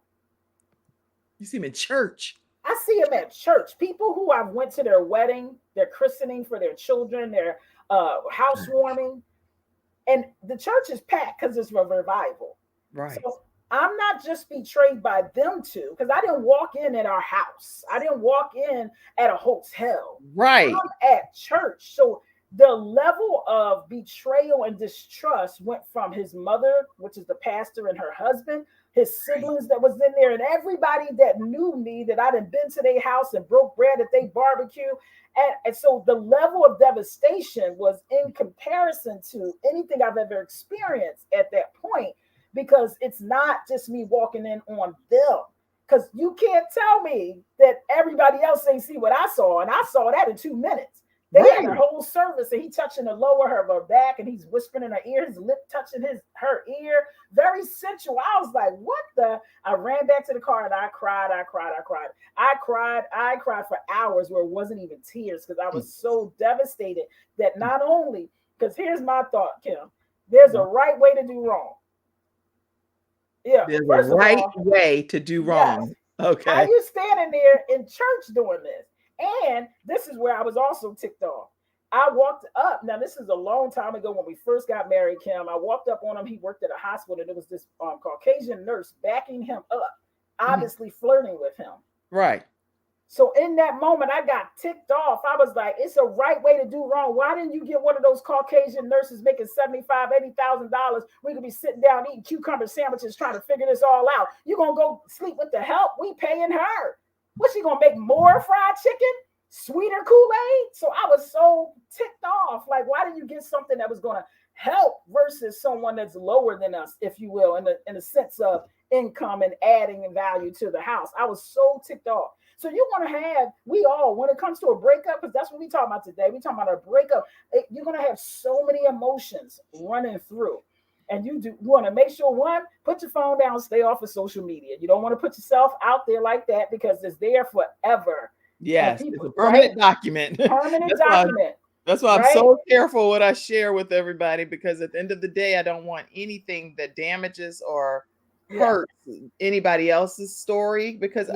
You see them in church. I see them at church. People who I've went to their wedding, their christening for their children, their housewarming. And the church is packed because it's a revival. Right. So I'm not just betrayed by them two, because I didn't walk in at our house. I didn't walk in at a hotel. Right. I'm at church. So the level of betrayal and distrust went from his mother, which is the pastor, and her husband, his siblings that was in there, and everybody that knew me, that I'd have been to their house and broke bread at their barbecue. And so the level of devastation was in comparison to anything I've ever experienced at that point, because it's not just me walking in on them. Because you can't tell me that everybody else ain't see what I saw, and I saw that in 2 minutes. They had a whole service, and he touching the lower of her back, and he's whispering in her ear, his lip touching her ear, very sensual. I was like, what the? I ran back to the car and I cried for hours, where it wasn't even tears, because I was so devastated that not only, because here's my thought, Kim, there's a right way to do wrong. Yeah, there's a right way to do wrong. Yes. Okay. Are you standing there in church doing this? And this is where I was also ticked off. I walked up. Now, this is a long time ago when we first got married, Kim. I walked up on him. He worked at a hospital. And there was this Caucasian nurse backing him up, obviously flirting with him. Right. So in that moment, I got ticked off. I was like, it's a right way to do wrong. Why didn't you get one of those Caucasian nurses making $75,000, $80,000? We could be sitting down eating cucumber sandwiches trying to figure this all out. You're going to go sleep with the help? We paying her. What's she going to make more fried chicken? Sweeter Kool-Aid? So I was so ticked off. Like, why didn't you get something that was going to help versus someone that's lower than us, if you will, in the sense of income and adding value to the house? I was so ticked off. So you want to have, we all, when it comes to a breakup, because that's what we talking about today. We talking about a breakup. You're going to have so many emotions running through. And you want to make sure, one, put your phone down, stay off of social media. You don't want to put yourself out there like that, because it's there forever. Yes, it's a permanent document. Permanent document. That's why I'm so careful what I share with everybody, because at the end of the day, I don't want anything that damages or hurts anybody else's story, because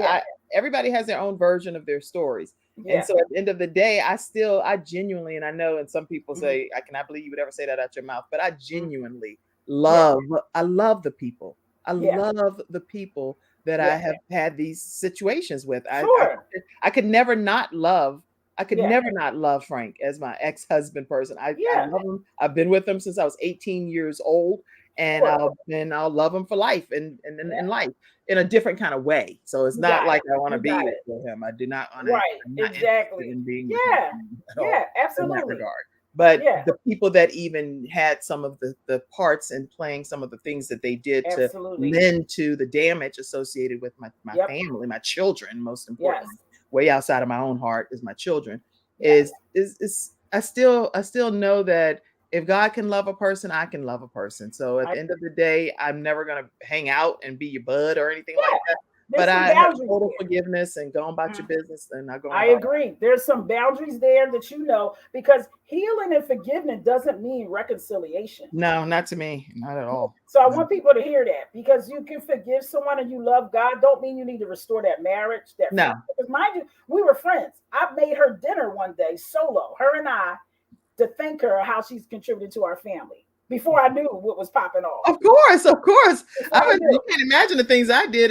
everybody has their own version of their stories. And so at the end of the day, I genuinely, and I know, and some people say, I cannot believe you would ever say that out your mouth, but I genuinely I love the people. I love the people that I have had these situations with. I could never not love. I could never not love Frank as my ex-husband person. I love him. I've been with him since I was 18 years old, and I'll love him for life, and in life in a different kind of way. So it's not like I want to be with him. I do not want to. Exactly. In being absolutely. In that regard. But the people that even had some of the parts in playing some of the things that they did to lend to the damage associated with my family, my children, most importantly, way outside of my own heart is my children, is I still know that if God can love a person, I can love a person. So at the end of the day, I'm never going to hang out and be your bud or anything like that. But I have total forgiveness and go about your business. And I agree. There's some boundaries there that because healing and forgiveness doesn't mean reconciliation. No, not to me. Not at all. So I want people to hear that, because you can forgive someone and you love God. Don't mean you need to restore that marriage. No. Because mind you, we were friends. I made her dinner one day solo, her and I, to thank her how she's contributed to our family. Before I knew what was popping off. Of course. You can't imagine the things I did.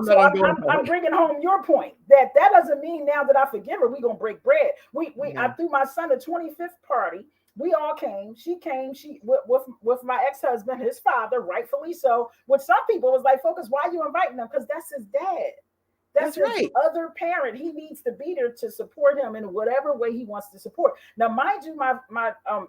So I'm bringing home your point that doesn't mean now that I forgive her, we're going to break bread. I threw my son a 25th party. We all came. She came. With my ex-husband, his father, rightfully so. With some people, it was like, Focus, why are you inviting them? Because that's his dad. That's his other parent. He needs to be there to support him in whatever way he wants to support. Now, mind you,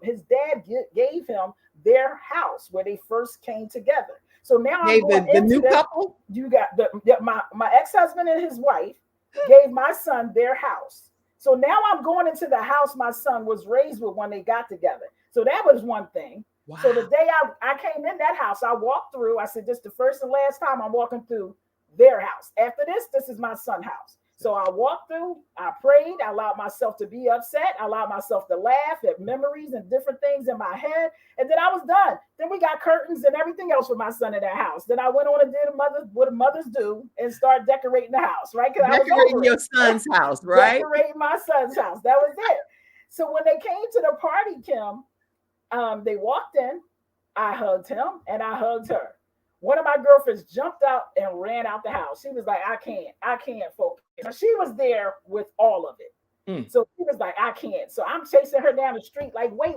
his dad gave him their house where they first came together. So now the new couple. You got my ex-husband and his wife gave my son their house. So now I'm going into the house my son was raised with when they got together. So that was one thing. Wow. So the day I came in that house, I walked through. I said, this is the first and last time I'm walking through their house. After this is my son's house. So I walked through, I prayed, I allowed myself to be upset, I allowed myself to laugh at memories and different things in my head, and then I was done. Then we got curtains and everything else for my son in that house. Then I went on and did what mothers do and start decorating the house, right? Decorating your son's house, right? Decorating my son's house. That was it. So when they came to the party, Kim, they walked in, I hugged him and I hugged her. One of my girlfriends jumped out and ran out the house. She was like, I can't focus. So she was there with all of it. So she was like, I can't. So I'm chasing her down the street, like, wait.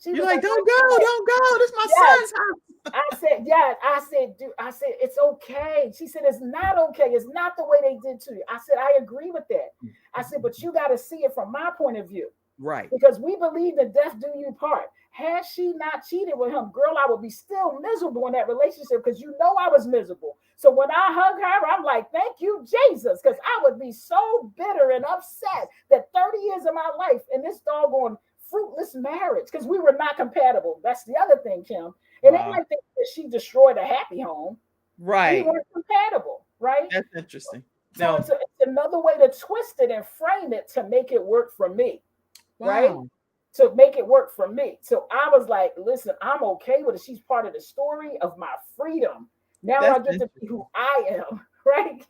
She You're was like, don't go. This is my son's house. I said, yeah. I said, it's okay. She said, it's not okay. It's not the way they did to you. I said, I agree with that. I said, but you got to see it from my point of view. Right. Because we believe that death do you part. Had she not cheated with him, girl, I would be still miserable in that relationship because you know I was miserable. So when I hug her, I'm like, thank you, Jesus, because I would be so bitter and upset that 30 years of my life in this doggone fruitless marriage, because we were not compatible. That's the other thing, Kim. And they might think that she destroyed a happy home. Right. We weren't compatible, right? That's interesting. So it's another way to twist it and frame it to make it work for me. Wow. Right? To make it work for me. So I was like, listen, I'm okay with it. She's part of the story of my freedom. Now I get to be who I am, right?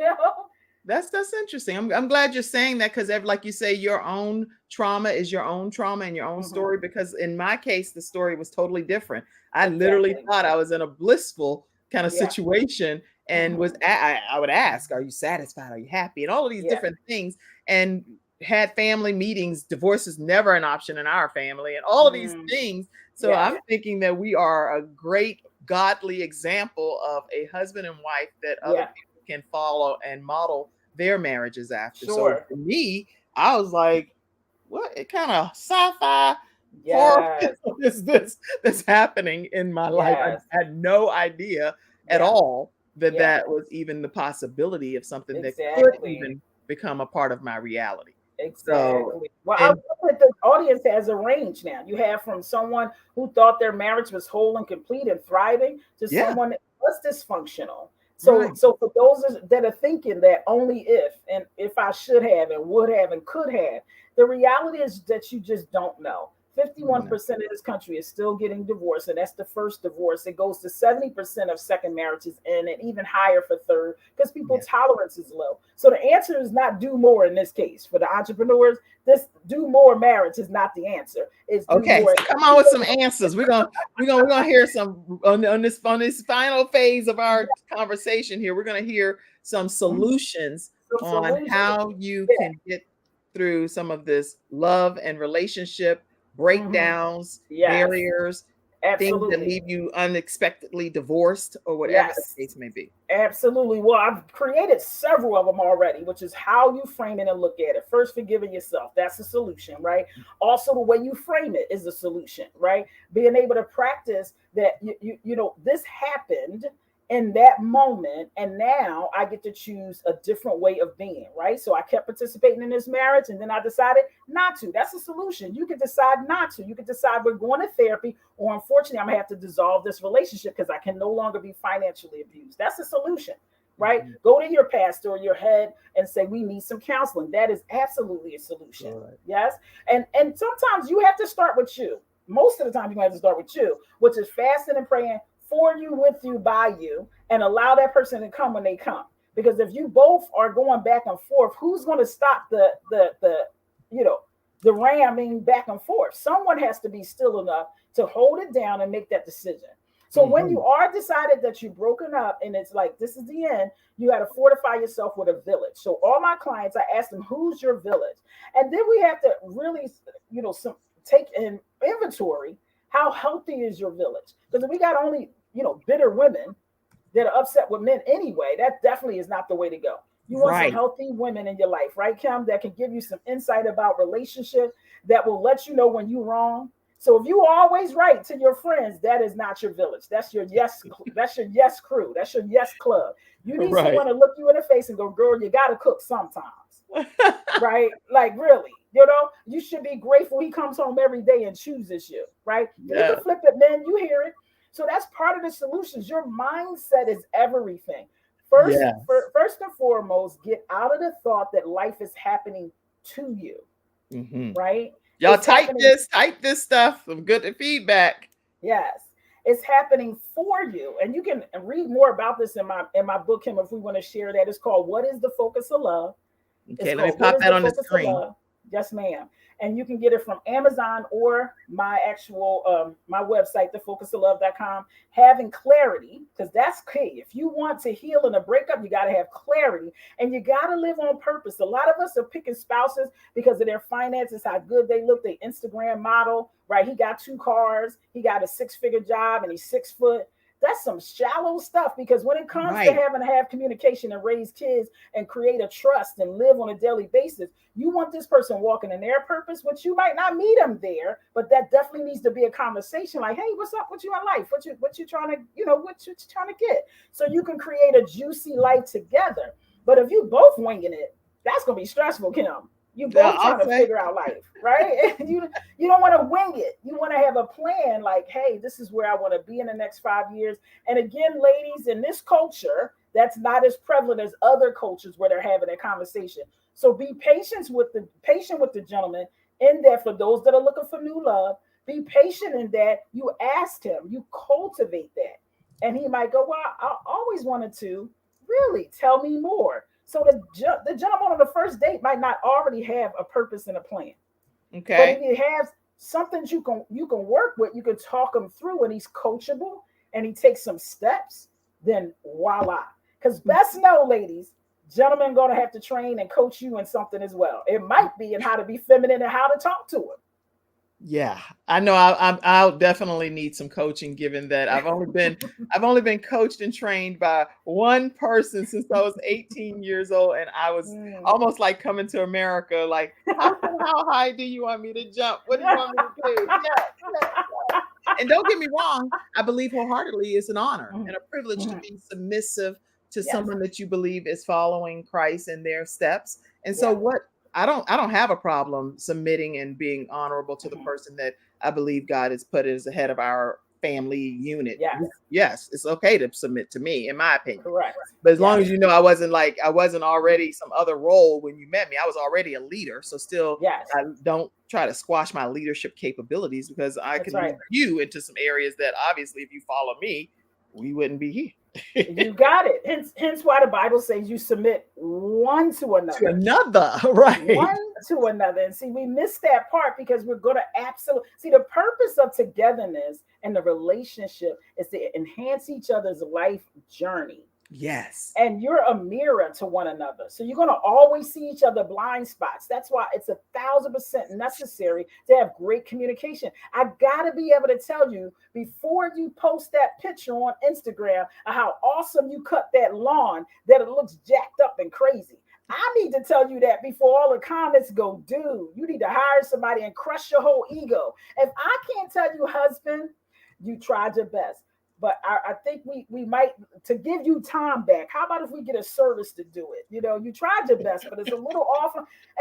That's interesting. I'm glad you're saying that, because like you say, your own trauma is your own trauma and your own story. Because in my case, the story was totally different. I literally thought I was in a blissful kind of situation, and I would ask, are you satisfied? Are you happy? And all of these different things. And had family meetings. Divorce is never an option in our family, and all of these things. So I'm thinking that we are a great godly example of a husband and wife that other people can follow and model their marriages after. So for me, I was like, what kind of sci-fi horror is this that's happening in my life? I had no idea at all that that was even the possibility of something that could even become a part of my reality. Exactly. So, well, I love that the audience has a range now. You have from someone who thought their marriage was whole and complete and thriving to someone that was dysfunctional. So, so for those that are thinking that only if I should have and would have and could have, the reality is that you just don't know. 51% of this country is still getting divorced, and that's the first divorce. It goes to 70% of second marriages and even higher for third, because people's tolerance is low. So the answer is not do more in this case. For the entrepreneurs, this do more marriage is not the answer. It's okay. So come on with some answers. We're gonna hear some on this final phase of our conversation here. We're gonna hear some solutions on how you can get through some of this love and relationship breakdowns, barriers, things that leave you unexpectedly divorced, or whatever the case may be. Absolutely. Well, I've created several of them already, which is how you frame it and look at it. First, forgiving yourself. That's a solution, right? Also, the way you frame it is a solution, right? Being able to practice that, you know, this happened in that moment, and now I get to choose a different way of being, right? So I kept participating in this marriage, and then I decided not to. That's a solution. You can decide not to. You can decide we're going to therapy, or unfortunately, I'm gonna have to dissolve this relationship because I can no longer be financially abused. That's a solution, right? Go to your pastor or your head and say, we need some counseling. That is absolutely a solution. Yes. And sometimes you have to start with you. Most of the time, you're gonna have to start with you, which is fasting and praying for you, with you, by you, and allow that person to come when they come. Because if you both are going back and forth, who's going to stop the ramming back and forth? Someone has to be still enough to hold it down and make that decision. So when you are decided that you've broken up and it's like, this is the end, you got to fortify yourself with a village. So all my clients, I ask them, who's your village? And then we have to really, take an inventory. How healthy is your village? Because if we got only, bitter women that are upset with men anyway, that definitely is not the way to go. You want some healthy women in your life, right, Kim, that can give you some insight about relationship, that will let you know when you're wrong. So if you are always right to your friends, that is not your village. That's your yes crew. That's your yes club. You need someone to look you in the face and go, girl, you got to cook sometimes. right? Like, really, you should be grateful he comes home every day and chooses you, right? You Yeah. can flip it, man. You hear it. So that's part of the solutions. Your mindset is everything. First, Yeah. first and foremost, get out of the thought that life is happening to you, right? Y'all It's type happening. this stuff. Some good feedback. Yes. It's happening for you. And you can read more about this in my book, Kim, if we want to share that. It's called What is the Focus of Love? Okay, let me pop that on the screen. Yes, ma'am. And you can get it from Amazon or my actual my website, thefocusoflove.com. Having clarity, because that's key. If you want to heal in a breakup, you got to have clarity, and you got to live on purpose. A lot of us are picking spouses because of their finances, how good they look, their Instagram model, right? He got 2 cars, he got a 6-figure job, and he's 6 foot. That's some shallow stuff, because when it comes to having to have communication and raise kids and create a trust and live on a daily basis, you want this person walking in their purpose, which you might not meet them there, but that definitely needs to be a conversation like, hey, what's up with you in life? What you trying to, what you trying to get? So you can create a juicy life together. But if you both winging it, that's going to be stressful, Kim. You both trying to figure out life, right? you don't want to wing it. You want to have a plan like, hey, this is where I want to be in the next 5 years. And again, ladies, in this culture, that's not as prevalent as other cultures where they're having a conversation. So be patient with the gentleman in that. For those that are looking for new love, be patient in that. You ask him, you cultivate that. And he might go, well, I always wanted to. Really? Tell me more. So the gentleman on the first date might not already have a purpose and a plan. Okay. But if he has something you can work with, you can talk him through, and he's coachable and he takes some steps, then voila. Because best know, ladies, gentlemen going to have to train and coach you in something as well. It might be in how to be feminine and how to talk to him. Yeah, I know. I'll definitely need some coaching, given that I've only been coached and trained by one person since I was 18 years old, and I was almost like coming to America. Like, how high do you want me to jump? What do you want me to do? Yeah. And don't get me wrong, I believe wholeheartedly it's an honor and a privilege to be submissive to someone that you believe is following Christ in their steps. And so I don't have a problem submitting and being honorable to the person that I believe God has put as the head of our family unit. Yes, it's okay to submit to me, in my opinion. Correct. But as long as you know, I wasn't already some other role when you met me. I was already a leader. So still, I don't try to squash my leadership capabilities, because I can lead you into some areas that obviously, if you follow me, we wouldn't be here. You got it. Hence why the Bible says you submit one to another. To another, right. One to another. And see, we miss that part because we're going to absolutely see the purpose of togetherness and the relationship is to enhance each other's life journey. Yes. And you're a mirror to one another. So you're going to always see each other blind spots. That's why it's 1,000% necessary to have great communication. I got to be able to tell you before you post that picture on Instagram of how awesome you cut that lawn, that it looks jacked up and crazy. I need to tell you that before all the comments go, dude, you need to hire somebody and crush your whole ego. If I can't tell you, husband, you tried your best. But I think we might, to give you time back, how about if we get a service to do it? You tried your best, but it's a little off.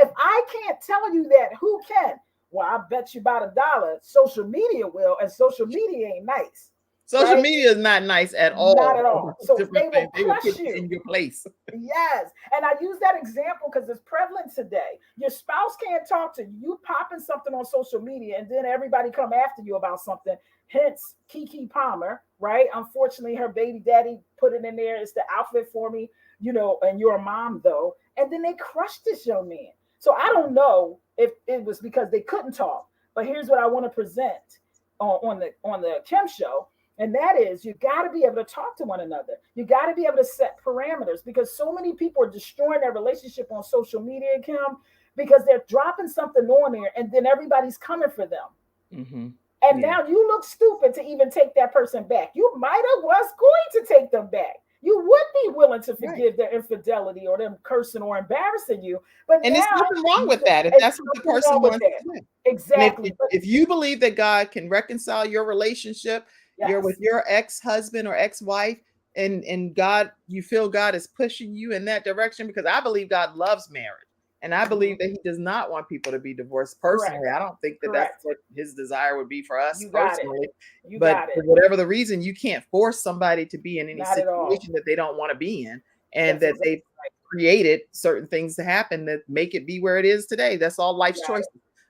If I can't tell you that, who can? Well, I bet you about $1 social media will, and social media ain't nice. Social media is not nice at all. Not at all. So they will crush you in your place. Yes. And I use that example because it's prevalent today. Your spouse can't talk to you. You popping something on social media, and then everybody come after you about something. Hence Keke Palmer, right? Unfortunately, her baby daddy put it in there. It's the outfit for me, and you're a mom though. And then they crushed this young man. So I don't know if it was because they couldn't talk, but here's what I want to present on the Kim show. And that is, you got to be able to talk to one another. You got to be able to set parameters, because so many people are destroying their relationship on social media, Kim, because they're dropping something on there and then everybody's coming for them. Mm-hmm. And now you look stupid to even take that person back. You might have was going to take them back. You would be willing to forgive their infidelity or them cursing or embarrassing you. But there's nothing wrong with that if that's what the person wants to do. Exactly. If you believe that God can reconcile your relationship, you're with your ex-husband or ex-wife, and God, you feel God is pushing you in that direction, because I believe God loves marriage And I believe that he does not want people to be divorced personally. Correct. I don't think that Correct. that's what his desire would be for us You got it. personally. You But got for it. whatever the reason, you can't force somebody to be in any Not at all. situation that they don't want to be in, and That's that they've created certain things to happen that make it be where it is today. That's all life's choices.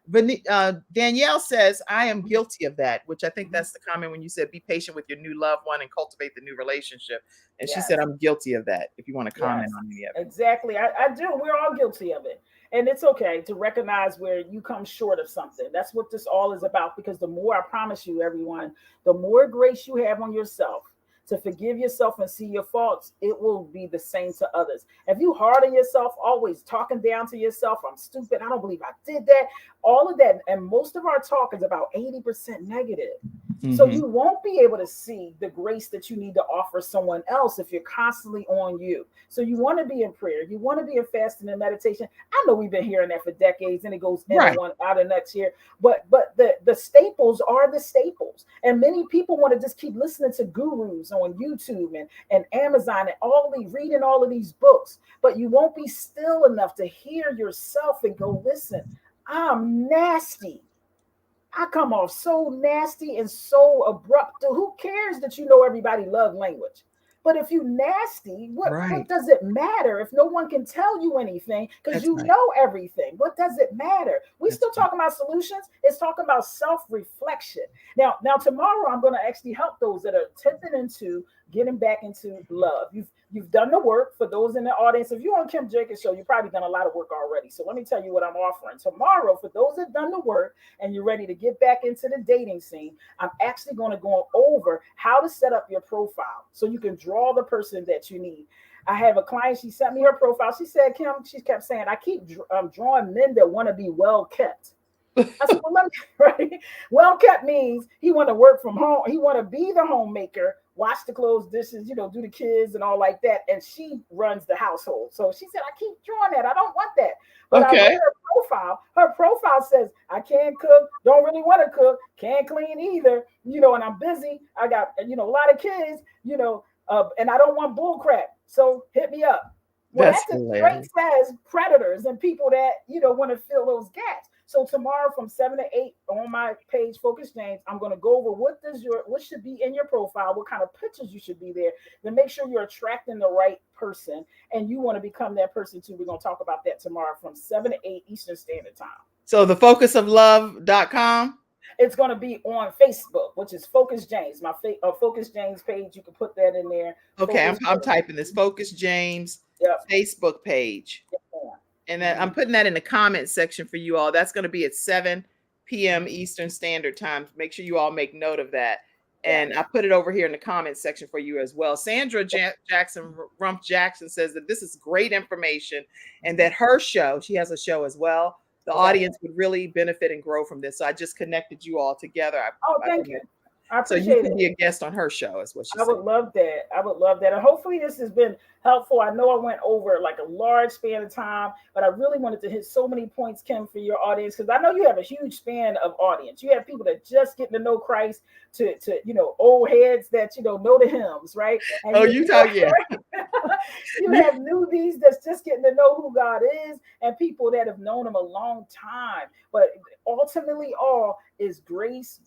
But Danielle says, I am guilty of that, which I think that's the comment when you said, be patient with your new loved one and cultivate the new relationship. And she said, I'm guilty of that. If you want to comment on any of it. Exactly. I do. We're all guilty of it. And it's okay to recognize where you come short of something. That's what this all is about. Because the more, I promise you, everyone, the more grace you have on yourself to forgive yourself and see your faults, it will be the same to others. If you hard on yourself, always talking down to yourself, I'm stupid, I don't believe I did that, all of that, and most of our talk is about 80% negative. So you won't be able to see the grace that you need to offer someone else if you're constantly on you. So you want to be in prayer. You want to be in fasting and meditation. I know we've been hearing that for decades, and it goes in one out of next year. But the staples are the staples. And many people want to just keep listening to gurus on YouTube and Amazon and reading all of these books. But you won't be still enough to hear yourself and go, listen, I'm nasty. I come off so nasty and so abrupt. Who cares that you know everybody love language? But if you nasty, what does it matter if no one can tell you anything because you know everything? What does it matter? We still talking about solutions. It's talking about self-reflection. Now tomorrow I'm going to actually help those that are tipping into getting back into love. You've done the work. For those in the audience, if you're on Kim Jacobs show, you've probably done a lot of work already. So let me tell you what I'm offering tomorrow. For those that done the work and you're ready to get back into the dating scene, I'm actually going to go over how to set up your profile so you can draw the person that you need. I have a client, she sent me her profile. She said, Kim, she kept saying, I keep drawing men that want to be well kept. I said, well, well kept means he want to work from home. He want to be the homemaker, wash the clothes, dishes, do the kids and all like that. And she runs the household. So she said, I keep drawing that. I don't want that. But I read her profile. Her profile says, I can't cook, don't really want to cook, can't clean either, and I'm busy. I got, a lot of kids, and I don't want bull crap. So hit me up. Well, that's straight says predators and people that, want to fill those gaps. So tomorrow from 7 to 8 on my page, Focus James, I'm going to go over what should be in your profile, what kind of pictures you should be there, to make sure you're attracting the right person. And you want to become that person too. We're going to talk about that tomorrow from 7 to 8 Eastern Standard Time. So thefocusoflove.com. It's going to be on Facebook, which is Focus James, my Focus James page. You can put that in there. Okay, I'm typing this Focus James Facebook page. And then I'm putting that in the comment section for you all. That's going to be at 7 p.m. Eastern Standard Time. Make sure you all make note of that. And I put it over here in the comment section for you as well. Sandra Rump Jackson says that this is great information and that her show, she has a show as well, the audience would really benefit and grow from this. So I just connected you all together. Thank you. I so you can be a guest on her show, is what she said. I would love that. I would love that. And hopefully this has been helpful. I know I went over like a large span of time, but I really wanted to hit so many points, Kim, for your audience, because I know you have a huge span of audience. You have people that just getting to know Christ to old heads that, know the hymns, right? And you have newbies that's just getting to know who God is and people that have known him a long time. But ultimately all is grace,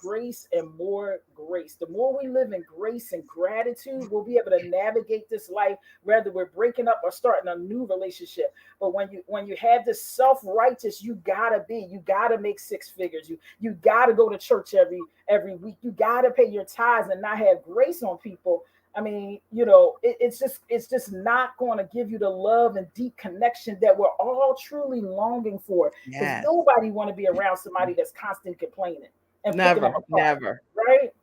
and more grace. The more we live in grace and gratitude, we'll be able to navigate this life, whether we're breaking up or starting a new relationship. But when you have this self-righteous, you gotta make six figures. You gotta go to church every week. You gotta pay your tithes and not have grace on people. I mean, it's just not going to give you the love and deep connection that we're all truly longing for. Because nobody want to be around somebody that's constantly complaining. And never, right?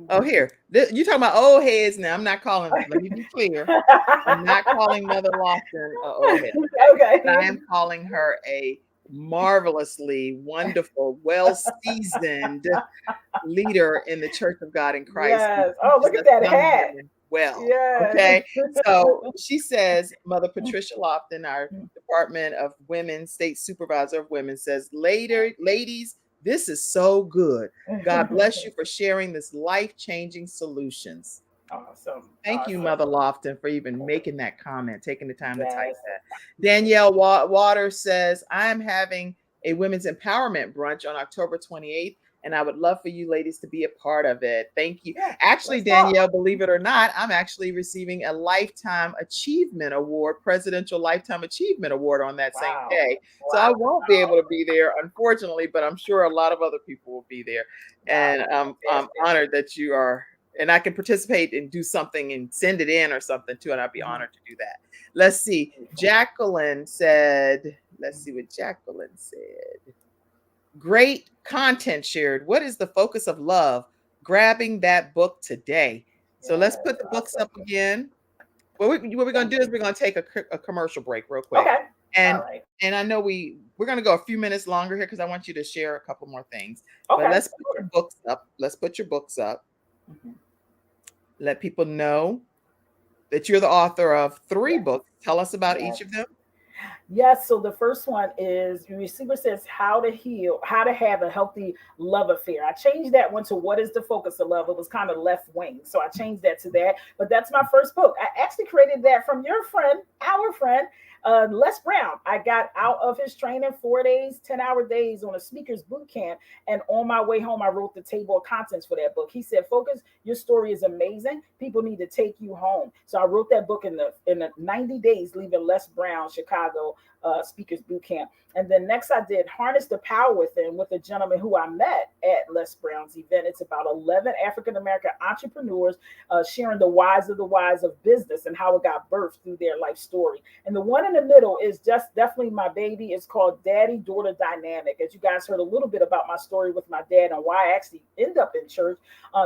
Oh, here, you talking about old heads now. I'm not calling, let me be clear. I'm not calling Mother Lawson an old head. Okay. I am calling her a marvelously wonderful, well-seasoned leader in the Church of God in Christ. Yes. Oh, look at that hat. Well, okay. So she says, Mother Patricia Lofton, our Department of Women, State Supervisor of Women, says, ladies, this is so good. God bless you for sharing this life-changing solutions. Awesome. Thank you, Mother Lofton, for even making that comment, taking the time to type that. Danielle Waters says, I am having a women's empowerment brunch on October 28th, and I would love for you ladies to be a part of it. Thank you. Yeah, actually, Danielle, believe it or not, I'm actually receiving a Lifetime Achievement Award, Presidential Lifetime Achievement Award on that same day. So I won't be able to be there, unfortunately, but I'm sure a lot of other people will be there. And I'm honored that you are, and I can participate and do something and send it in or something too, and I'd be honored to do that. Let's see. Jacqueline said, let's see what Jacqueline said. Great content shared. What is the focus of love? Grabbing that book today. So let's put the books up again. What we're going to do is we're going to take a commercial break real quick. Okay. And I know we're going to go a few minutes longer here because I want you to share a couple more things. Okay. But let's put your books up. Let's put your books up. Mm-hmm. Let people know that you're the author of 3 books. Tell us about each of them. Yes. So the first one is, your receiver says, how to heal, how to have a healthy love affair. I changed that one to what is the focus of love. It was kind of left wing. So I changed that to that. But that's my first book. I actually created that from your friend, our friend, Les Brown. I got out of his training 4 days, 10-hour days on a speaker's boot camp. And on my way home, I wrote the table of contents for that book. He said, Focus, your story is amazing. People need to take you home. So I wrote that book in the 90 days, leaving Les Brown, Chicago, speakers boot camp. And then next I did Harness the Power Within with a gentleman who I met at Les Brown's event. It's about 11 African-American entrepreneurs sharing the whys of business and how it got birthed through their life story. And the one in the middle is just definitely my baby. It's called Daddy-Daughter Dynamic. As you guys heard a little bit about my story with my dad and why I actually end up in church.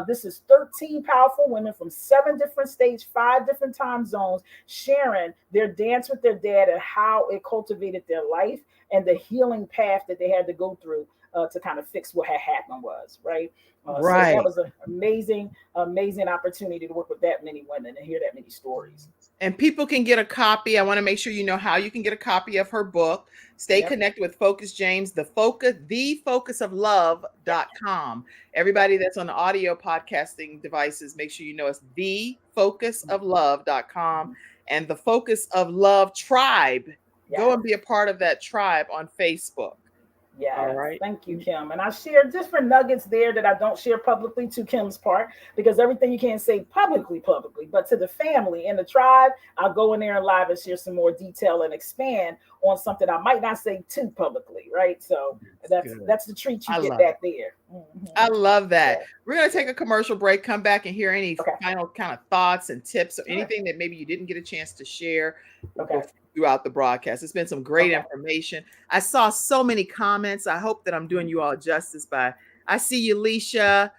This is 13 powerful women from 7 different states, 5 different time zones, sharing their dance with their dad and how it cultivated their life and the healing path that they had to go through to kind of fix what had happened was, right? So that was an amazing opportunity to work with that many women and hear that many stories. And people can get a copy. I want to make sure you know how you can get a copy of her book. Stay connected with Focus James, thefocusoflove.com. Everybody that's on the audio podcasting devices, make sure you know it's thefocusoflove.com and the Focus of Love Tribe. Go and be a part of that tribe on Facebook. Yeah. All right. Thank you, Kim. And I share different nuggets there that I don't share publicly to Kim's part, because everything you can't say publicly, but to the family and the tribe, I'll go in there and live and share some more detail and expand on something I might not say too publicly. Right. So that's the treat you get back there. Mm-hmm. I love that. Yeah. We're going to take a commercial break, come back and hear any final kind of thoughts and tips or anything that maybe you didn't get a chance to share throughout the broadcast. It's been some great information. I saw so many comments. I hope that I'm doing you all justice I see you, Leisha.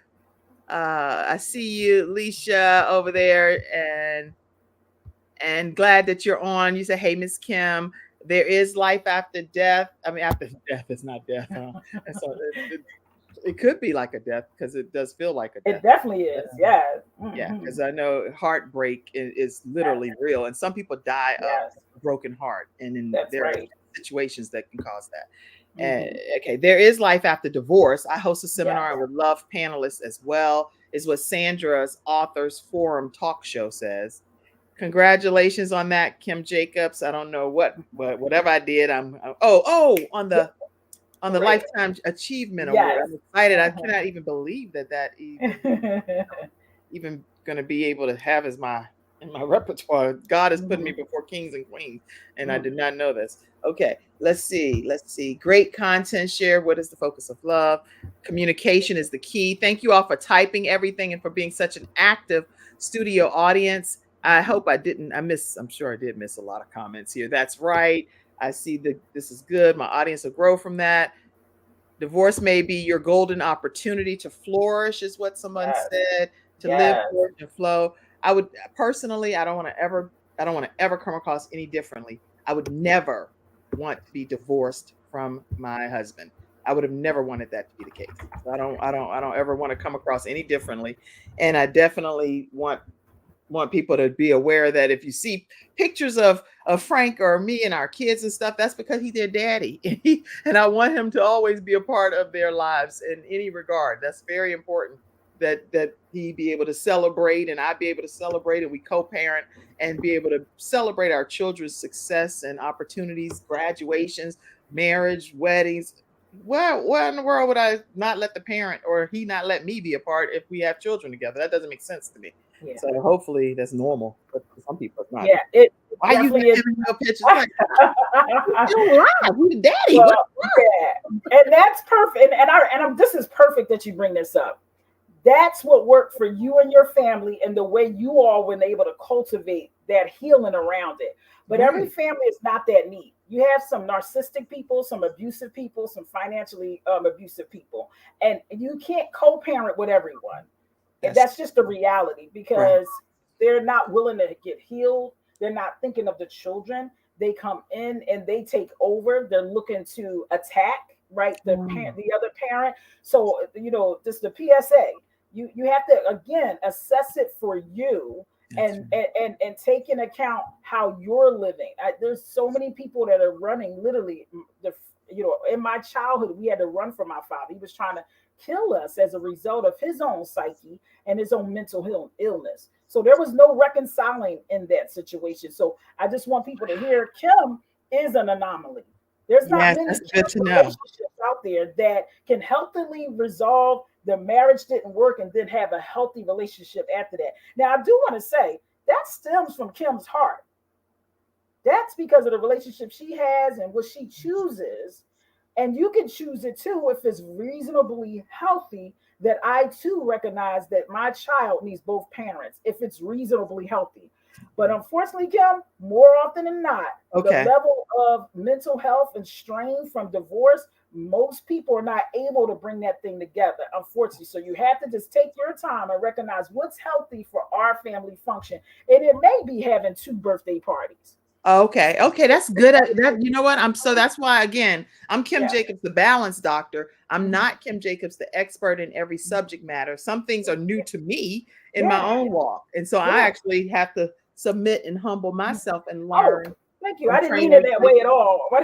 I see you, Leisha, over there, and glad that you're on. You say, hey, Miss Kim, there is life after death. I mean, after death is not death. Huh? So it could be like a death because it does feel like a death. It definitely is. Yeah. Mm-hmm. Yeah. Because I know heartbreak is literally real. And some people die of a broken heart. And there are situations that can cause that. Okay. There is life after divorce. I host a seminar and would love panelists as well, is what Sandra's Authors Forum talk show says. Congratulations on that, Kim Jacobs. I don't know whatever I did. On the Lifetime Achievement Award. I'm excited. I cannot even believe that even going to be able to have in my repertoire. God is putting me before kings and queens, and I did not know this. Okay, let's see. Great content shared. What is the focus of love? Communication is the key. Thank you all for typing everything and for being such an active studio audience. I hope I'm sure I did miss a lot of comments here. That's right. I see this is good. My audience will grow from that. Divorce may be your golden opportunity to flourish, is what someone said, to live, flourish, and flow. I would personally, I don't want to ever come across any differently. I would never want to be divorced from my husband. I would have never wanted that to be the case. So I don't ever want to come across any differently. And I definitely want people to be aware that if you see pictures of Frank or me and our kids and stuff, that's because he's their daddy. And I want him to always be a part of their lives in any regard. That's very important that he be able to celebrate and I be able to celebrate, and we co-parent and be able to celebrate our children's success and opportunities, graduations, marriage, weddings. Well, why in the world would I not let the parent or he not let me be a part if we have children together? That doesn't make sense to me. Yeah. So hopefully that's normal, but for some people it's not. Yeah, it Why you definitely is. giving no pictures? Like, you're alive. You the daddy. Well, yeah, and that's perfect. And this is perfect that you bring this up. That's what worked for you and your family, and the way you all were able to cultivate that healing around it. But every family is not that neat. You have some narcissistic people, some abusive people, some financially abusive people, and you can't co-parent with everyone. And that's just the reality, because they're not willing to get healed. They're not thinking of the children. They come in and they take over. They're looking to attack, right? The other parent. So, this is the PSA. You have to, again, assess it for you and take into account how you're living. There's so many people that are running literally, in my childhood, we had to run from my father. He was trying to kill us as a result of his own psyche and his own mental illness. So there was no reconciling in that situation. So I just want people to hear Kim is an anomaly. There's not many relationships out there that can healthily resolve the marriage didn't work and then have a healthy relationship after that. Now, I do want to say that stems from Kim's heart. That's because of the relationship she has and what she chooses. And you can choose it too if it's reasonably healthy, that I too recognize that my child needs both parents if it's reasonably healthy. But unfortunately, Kim, more often than not, the level of mental health and strain from divorce, most people are not able to bring that thing together, unfortunately. So you have to just take your time and recognize what's healthy for our family function. And it may be having 2 birthday parties. Okay, that's good. You know what? That's why, again, I'm Kim Jacobs, the balance doctor. I'm not Kim Jacobs, the expert in every subject matter. Some things are new to me in my own walk. And so I actually have to submit and humble myself and learn. Oh, thank you. I didn't mean it that way at all. No.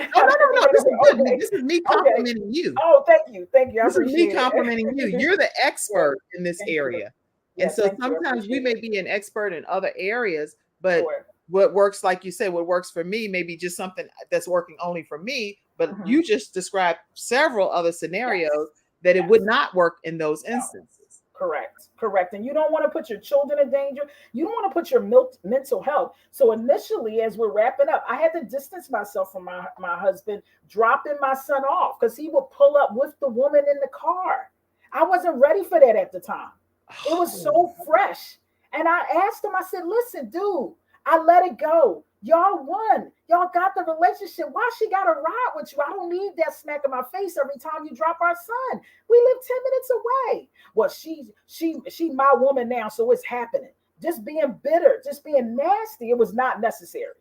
This is me complimenting you. Oh, thank you. This is me complimenting you. You're the expert in this area. And so sometimes we may be an expert in other areas, but what works, like you said, what works for me may be just something that's working only for me. But you just described several other scenarios that it would not work in those instances. Correct. And you don't want to put your children in danger. You don't want to put your mental health. So initially, as we're wrapping up, I had to distance myself from my husband, dropping my son off because he would pull up with the woman in the car. I wasn't ready for that at the time. It was so fresh. And I asked him, I said, listen, dude, I let it go. Y'all won. Y'all got the relationship. Why she got to ride with you? I don't need that smack in my face every time you drop our son. We live 10 minutes away. Well, she my woman now, so it's happening. Just being bitter, just being nasty, it was not necessary.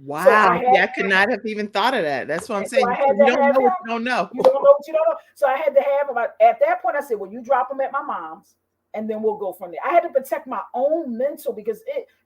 Wow. So I could not have even thought of that. That's what I'm saying. You don't know what you don't know. You don't know what you don't know. So I had to have him. At that point, I said, well, you drop him at my mom's, and then we'll go from there. I had to protect my own mental because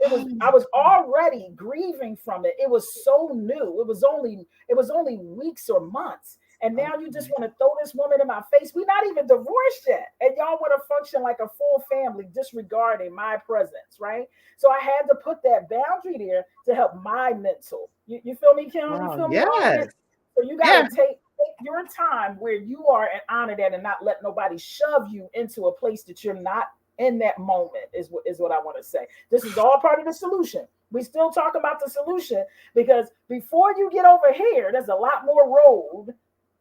I was already grieving from it. It was so new. It was only weeks or months. And now you just want to throw this woman in my face. We're not even divorced yet. And y'all want to function like a full family, disregarding my presence, right? So I had to put that boundary there to help my mental. You feel me, Kim? Wow, you feel me? yes. So you got to take your time where you are and honor that and not let nobody shove you into a place that you're not in that moment is what I want to say. This is all part of the solution. We still talk about the solution because before you get over here, there's a lot more road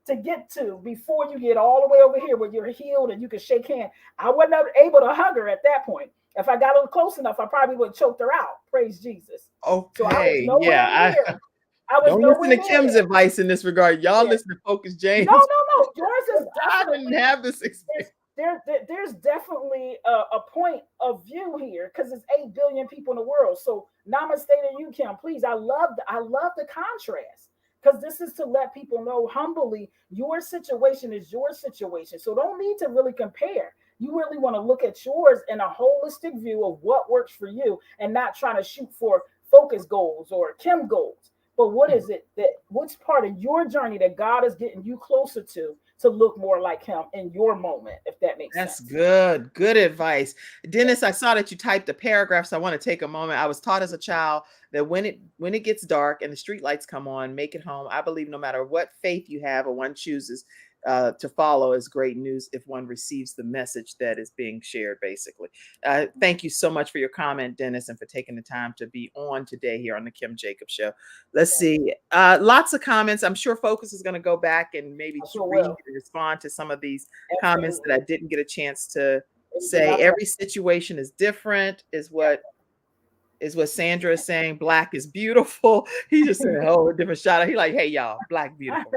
to get to before you get all the way over here where you're healed and you can shake hands. I wasn't able to hug her at that point. If I got a little close enough, I probably would have choked her out. Praise Jesus. Okay. So I don't listen to Kim's advice in this regard. Y'all listen to Focus James. No. Yours is I didn't have this experience. There's definitely a point of view here because there's 8 billion people in the world. So namaste to you, Kim. Please, I love the contrast because this is to let people know humbly your situation is your situation. So don't need to really compare. You really want to look at yours in a holistic view of what works for you and not trying to shoot for focus goals or Kim goals. But what is it what's part of your journey that God is getting you closer to look more like him in your moment, if that makes sense? That's good. Good advice. Dennis, I saw that you typed a paragraph, so I want to take a moment. I was taught as a child that when it gets dark and the street lights come on, make it home. I believe no matter what faith you have or one chooses to follow is great news if one receives the message that is being shared, basically. Thank you so much for your comment, Dennis, and for taking the time to be on today here on the Kim Jacobs Show. Let's see. Lots of comments. I'm sure Focus is going to go back and maybe read and respond to some of these comments that I didn't get a chance to say. Every situation is different, is what Sandra is saying. Black is beautiful. He just said, oh, a different shot. He like, hey, y'all, black beautiful.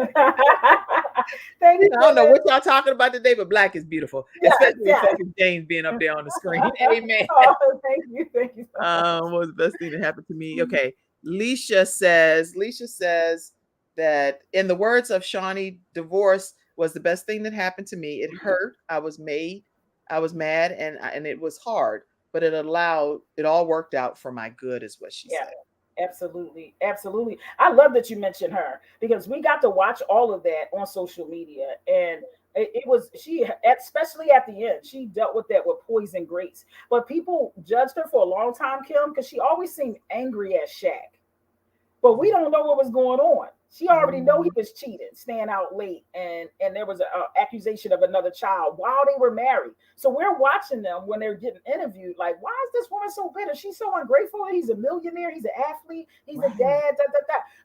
Thank you. I don't know what y'all talking about today, but black is beautiful. Especially with Focus James being up there on the screen. Amen. Oh, thank you. Thank you so much. What was the best thing that happened to me? Okay. Leisha says that in the words of Shawnee, divorce was the best thing that happened to me. It hurt. I was mad and it was hard, but it all worked out for my good, is what she said. Absolutely. Absolutely. I love that you mentioned her, because we got to watch all of that on social media. And it was, she, especially at the end, she dealt with that with poison grace. But people judged her for a long time, Kim, because she always seemed angry at Shaq. But we don't know what was going on. She already know he was cheating, staying out late, and there was an accusation of another child while they were married. So we're watching them when they're getting interviewed. Like, why is this woman so bitter? She's so ungrateful. He's a millionaire. He's an athlete. He's a dad.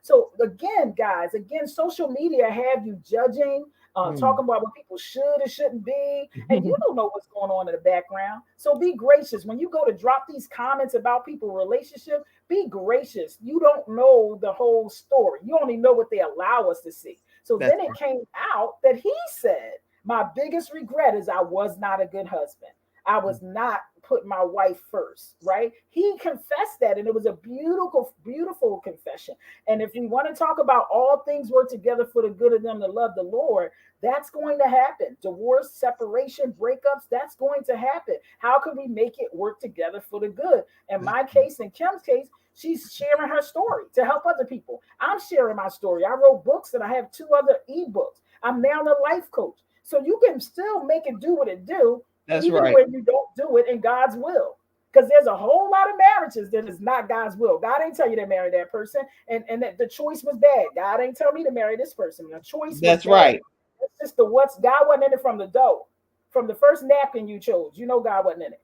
So again, guys, social media have you judging, talking about what people should and shouldn't be, and you don't know what's going on in the background. So be gracious when you go to drop these comments about people's relationship. Be gracious. You don't know the whole story. You only know what they allow us to see. So then it came out that he said, my biggest regret is I was not a good husband. I was not putting my wife first, right? He confessed that, and it was a beautiful, beautiful confession. And if we want to talk about all things work together for the good of them that love the Lord, that's going to happen. Divorce, separation, breakups, that's going to happen. How can we make it work together for the good? In my case, in Kim's case, she's sharing her story to help other people. I'm sharing my story. I wrote books and I have 2 other ebooks. I'm now a life coach. So you can still make it do what it do. That's even right. when you don't do it in God's will. Because there's a whole lot of marriages that is not God's will. God ain't tell you to marry that person. And that the choice was bad. God ain't tell me to marry this person. The choice was bad. Right. It's just God wasn't in it from the dough. From the first napkin you chose, you know God wasn't in it.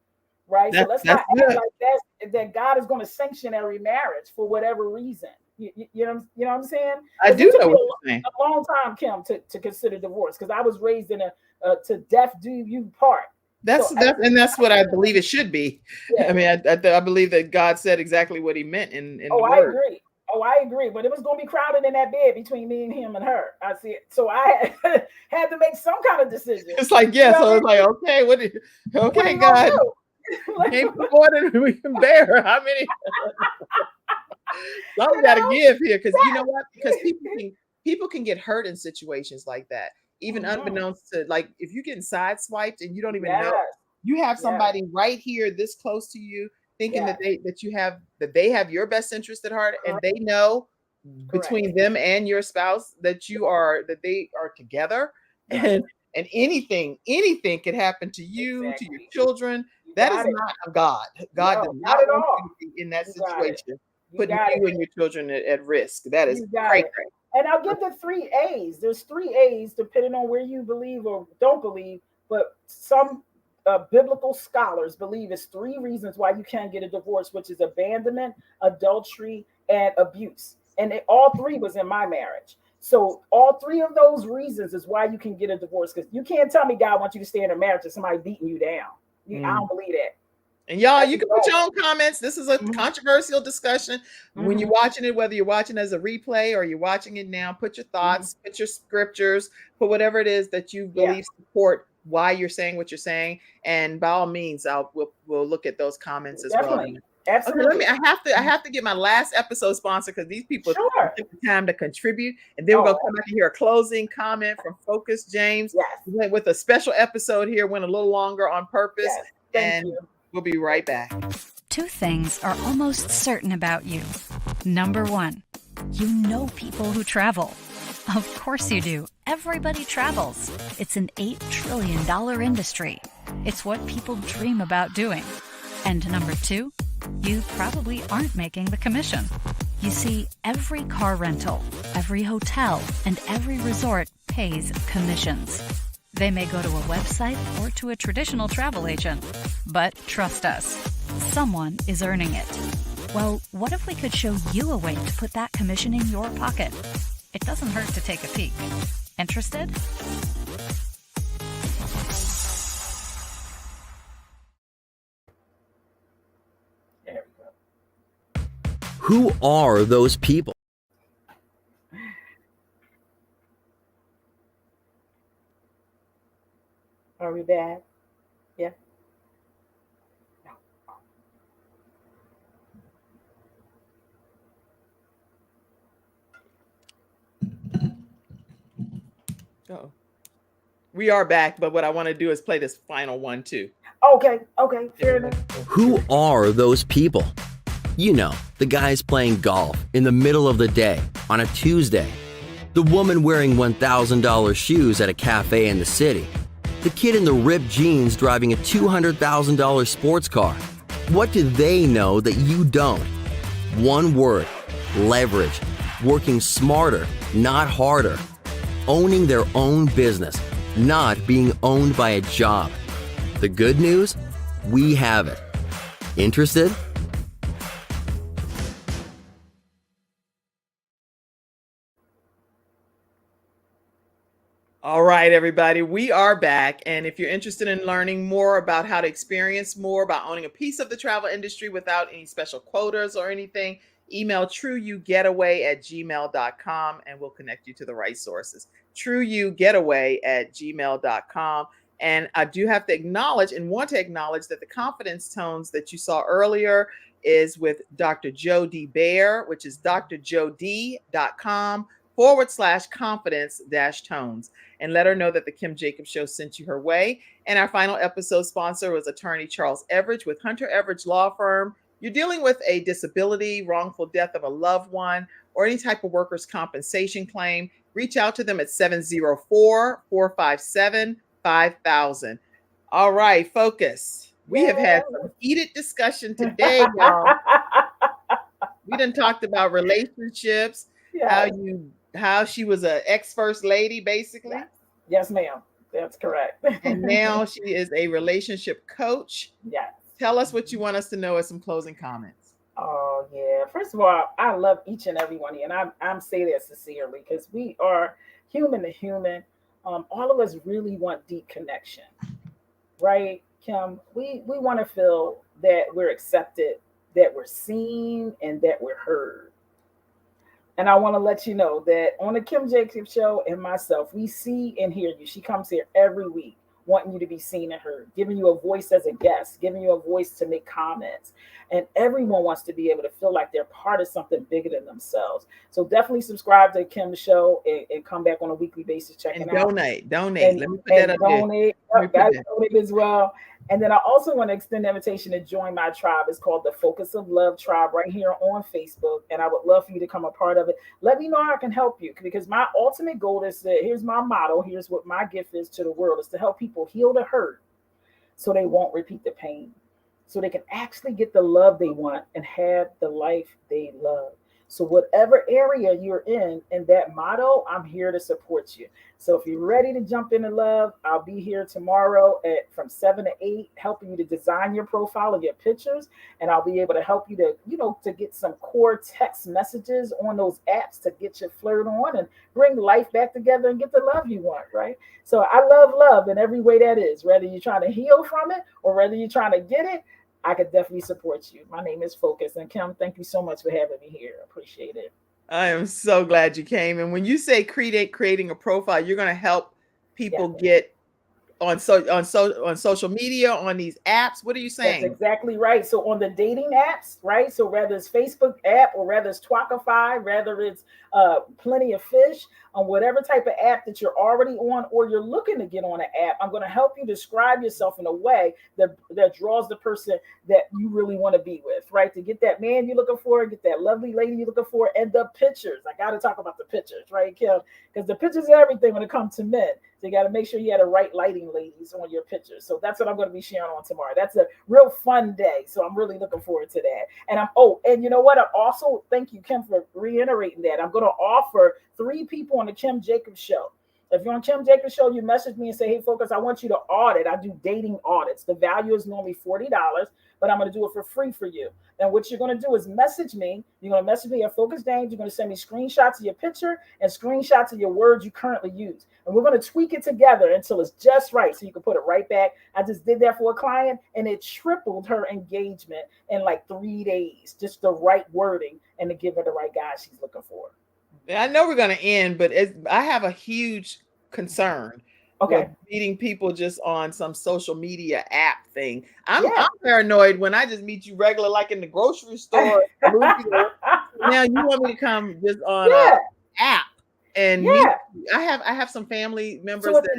Right? So let's not act like that God is going to sanction every marriage for whatever reason. You know what I'm saying? I do know what you're saying. A long time, Kim, to consider divorce, because I was raised in a to death do you part. That's what I believe it should be. Yeah. I mean, I believe that God said exactly what he meant in the word. I agree. But it was going to be crowded in that bed between me and him and her. I see it. So I had to make some kind of decision. It's like, yeah. So it's like, okay, okay, God. Can't put more than we can bear. How many? Something got to give here, because you know what? Because people can get hurt in situations like that. Even unbeknownst to, like, if you're getting sideswiped and you don't even know, you have somebody right here this close to you thinking that they have your best interest at heart, and they know between them and your spouse that they are together, and anything could happen to you, to your children. That is not of God. God does not want you to be in that situation, putting you and your children at risk. That is crazy. And I'll give the 3 A's. There's 3 A's depending on where you believe or don't believe, but some biblical scholars believe it's 3 reasons why you can't get a divorce, which is abandonment, adultery, and abuse. And all 3 was in my marriage. So all 3 of those reasons is why you can get a divorce, because you can't tell me God wants you to stay in a marriage with somebody beating you down. I don't believe that. And y'all, you can put your own comments. This is a controversial discussion. When you're watching it, whether you're watching as a replay or you're watching it now, put your thoughts, put your scriptures, put whatever it is that you believe support why you're saying what you're saying. And by all means, we'll look at those comments as well. Absolutely. Okay, I have to get my last episode sponsor, because these people took the time to contribute. And then we're going to come back and hear a closing comment from Focus James. Yes. We went with a special episode here, went a little longer on purpose. Yes. Thank you. We'll be right back. 2 things are almost certain about you. Number 1, You know people who travel. Of course you do. Everybody travels. It's an $8 trillion industry. It's what people dream about doing. And number two, you probably aren't making the commission. You see, every car rental, every hotel, and every resort pays commissions. They may go to a website or to a traditional travel agent, but trust us, someone is earning it. Well, what if we could show you a way to put that commission in your pocket? It doesn't hurt to take a peek. Interested? There we go. Who are those people? Are we back? Yeah. Oh, we are back, but what I want to do is play this final one too. Okay, fair enough. Who are those people? You know, the guys playing golf in the middle of the day on a Tuesday. The woman wearing $1,000 shoes at a cafe in the city. The kid in the ripped jeans driving a $200,000 sports car. What do they know that you don't? One word: leverage. Working smarter, not harder. Owning their own business, not being owned by a job. The good news? We have it. Interested? All right, everybody, we are back. And if you're interested in learning more about how to experience more about owning a piece of the travel industry without any special quotas or anything, email trueyougetaway@gmail.com and we'll connect you to the right sources. trueyougetaway@gmail.com. And I do have to acknowledge and want to acknowledge that the confidence tones that you saw earlier is with Dr. Joe D. Bear, which is drjod.com/confidence-tones. And let her know that the Kim Jacobs Show sent you her way. And our final episode sponsor was attorney Charles Everidge with Hunter Everidge Law Firm. You're dealing with a disability, wrongful death of a loved one, or any type of workers' compensation claim. Reach out to them at 704-457-5000. All right, focus. We have had some heated discussion today, y'all. We done talked about relationships, how she was an ex-first lady, basically. Yes, ma'am. That's correct. And now she is a relationship coach. Yes. Tell us what you want us to know as some closing comments. Oh, yeah. First of all, I love each and every one of you. And I'm saying that sincerely because we are human to human. All of us really want deep connection. Right, Kim? We want to feel that we're accepted, that we're seen, and that we're heard. And I want to let you know that on the Kim Jacobs Show and myself, we see and hear you. She comes here every week wanting you to be seen and heard, giving you a voice as a guest, giving you a voice to make comments. And everyone wants to be able to feel like they're part of something bigger than themselves. So definitely subscribe to Kim's show and come back on a weekly basis, checking out. Donate. And, Let me put that up donate. there. Guys, donate as well. And then I also want to extend the invitation to join my tribe. It's called the Focus of Love Tribe right here on Facebook. And I would love for you to come a part of it. Let me know how I can help you, because my ultimate goal is that here's my motto. Here's what my gift is to the world, is to help people heal the hurt so they won't repeat the pain, so they can actually get the love they want and have the life they love. So whatever area you're in that motto, I'm here to support you. So if you're ready to jump into love, I'll be here tomorrow from 7 to 8, helping you to design your profile of your pictures. And I'll be able to help you to, to get some core text messages on those apps to get your flirt on and bring life back together and get the love you want, right? So I love love in every way that is, whether you're trying to heal from it or whether you're trying to get it. I could definitely support you. My name is Focus. And Kim, thank you so much for having me here. I appreciate it. I am so glad you came. And when you say creating a profile, you're going to help people get on social media, on these apps. What are you saying? That's exactly right. So on the dating apps, right? So whether it's Facebook app or whether it's Twakify, whether it's Plenty of Fish, on whatever type of app that you're already on or you're looking to get on an app. I'm going to help you describe yourself in a way that draws the person that you really want to be with, right? To get that man you're looking for, get that lovely lady you're looking for, and the pictures. I got to talk about the pictures, right, Kim? Because the pictures are everything when it comes to men. So you got to make sure you had the right lighting, ladies, on your pictures. So that's what I'm going to be sharing on tomorrow. That's a real fun day. So I'm really looking forward to that. And you know what? I also thank you, Kim, for reiterating that. I'm going to offer 3 people on the Kim Jacobs Show. If you're on Kim Jacobs Show, you message me and say, hey, Focus, I want you to audit. I do dating audits. The value is normally $40, but I'm going to do it for free for you. And what you're going to do is message me. You're going to message me at Focus James. You're going to send me screenshots of your picture and screenshots of your words you currently use. And we're going to tweak it together until it's just right so you can put it right back. I just did that for a client, and it tripled her engagement in like 3 days. Just the right wording and to give her the right guy she's looking for. I know we're going to end, but I have a huge concern. Okay. Meeting people just on some social media app thing. I'm paranoid when I just meet you regular, like in the grocery store. Now you want me to come just on an app and meet you. I have some family members that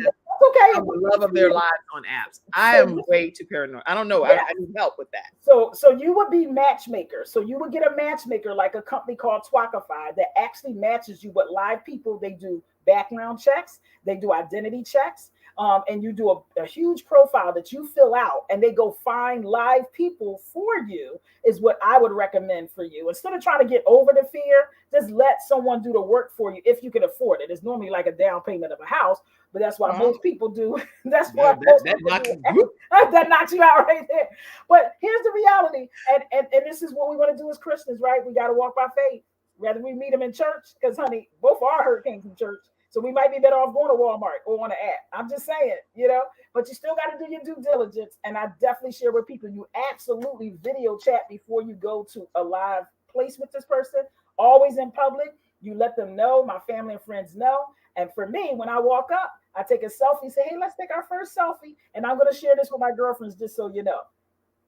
have the love of their lives on apps. I am way too paranoid. I don't know. I need help with that. So you would be matchmaker. So you would get a matchmaker like a company called Thefocusoflove that actually matches you with live people. They do background checks. They do identity checks. And you do a huge profile that you fill out, and they go find live people for you is what I would recommend for you. Instead of trying to get over the fear, just let someone do the work for you if you can afford it. It's normally like a down payment of a house, but that's why most people do. That's why that knocks you out right there. But here's the reality, and this is what we want to do as Christians, right? We got to walk by faith. Rather we meet them in church, because honey, both our hurt came from church. So we might be better off going to Walmart or on an app. I'm just saying, but you still got to do your due diligence. And I definitely share with people, you absolutely video chat before you go to a live place with this person, always in public. You let them know, my family and friends know. And for me, when I walk up, I take a selfie, say, hey, let's take our first selfie. And I'm going to share this with my girlfriends, just so you know.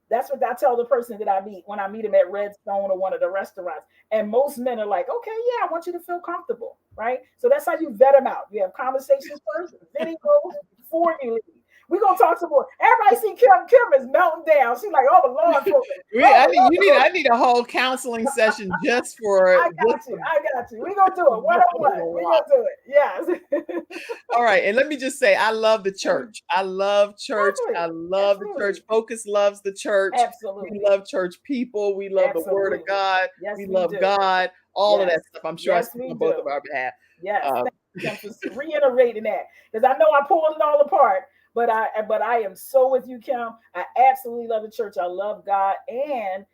That's what I tell the person that I meet when I meet them at Redstone or one of the restaurants. And most men are like, okay, yeah, I want you to feel comfortable, right? So that's how you vet them out. You have conversations first, videos before you leave. We're going to talk some more. Everybody see Kim. Kim is melting down. She's like, oh, the Lord. I need a whole counseling session just for I got you. We're going to do it. One-on-one. We're going to do it. Yes. All right. And let me just say, I love the church. I love church. I love the church. Focus loves the church. Absolutely. We love church people. We love the word of God. Yes, we love God. All of that stuff. I'm sure I speak on both of our behalf. Yes. Thank you for reiterating that. Because I know I pulled it all apart. But I am so with you, Kim. I absolutely love the church. I love God. And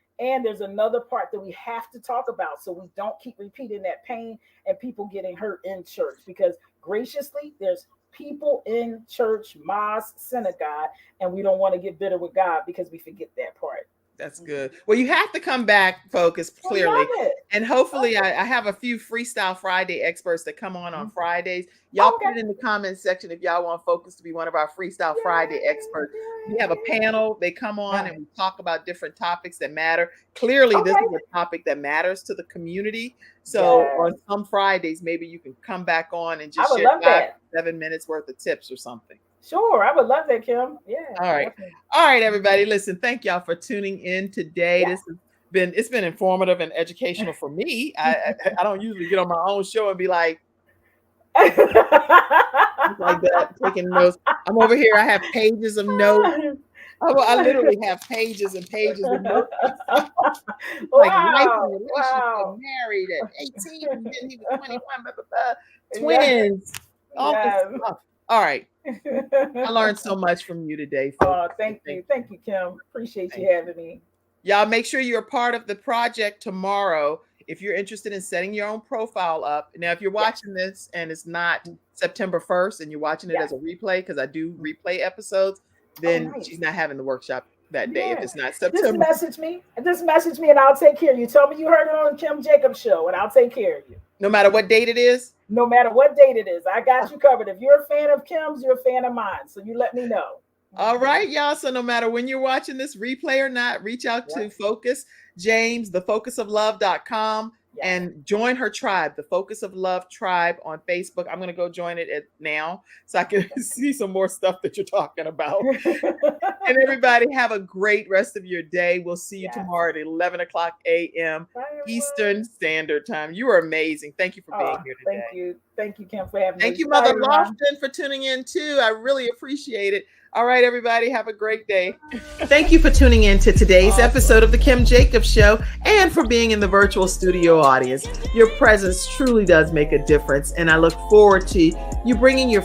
there's another part that we have to talk about so we don't keep repeating that pain and people getting hurt in church. Because graciously, there's people in church, mosque, synagogue, and we don't want to get bitter with God because we forget that part. That's good. Well, you have to come back, Focus, clearly. And hopefully I have a few Freestyle Friday experts that come on Fridays. Y'all put it in the comments section if y'all want Focus to be one of our Freestyle Friday experts. We have a panel. They come on and we talk about different topics that matter. Clearly, this is a topic that matters to the community. So on some Fridays, maybe you can come back on and just share 5-7 minutes worth of tips or something. Sure, I would love that, Kim. Yeah. All right, everybody. Listen, thank y'all for tuning in today. This has been informative and educational for me. I don't usually get on my own show and be like that, taking notes. I'm over here. I have pages of notes. I literally have pages and pages of notes. Relationship, married at 18, and then he was 21, twins, all this stuff. All right. I learned so much from you today. Thank you, Kim. Appreciate you having me. Y'all make sure you're a part of the project tomorrow. If you're interested in setting your own profile up. Now, if you're watching this and it's not September 1st and you're watching it as a replay, because I do replay episodes, then she's not having the workshop that day. If it's not September. Just message me and I'll take care of you. Tell me you heard it on the Kim Jacobs Show and I'll take care of you. No matter what date it is? No matter what date it is. I got you covered. If you're a fan of Kim's, you're a fan of mine. So you let me know. All right, y'all. So no matter when you're watching this replay or not, reach out to Focus James, thefocusoflove.com. Yes. And join her tribe, the Focus of Love tribe on Facebook. I'm going to go join it now so I can see some more stuff that you're talking about. And everybody have a great rest of your day. We'll see you tomorrow at 11 o'clock a.m. Eastern Standard Time. You are amazing. Thank you for being here today. Thank you. Thank you, Kim, for having me. Thank you, Mother Lofton, for tuning in too. I really appreciate it. All right, everybody, have a great day. Thank you for tuning in to today's episode of The Kim Jacobs Show and for being in the virtual studio audience. Your presence truly does make a difference, and I look forward to you bringing your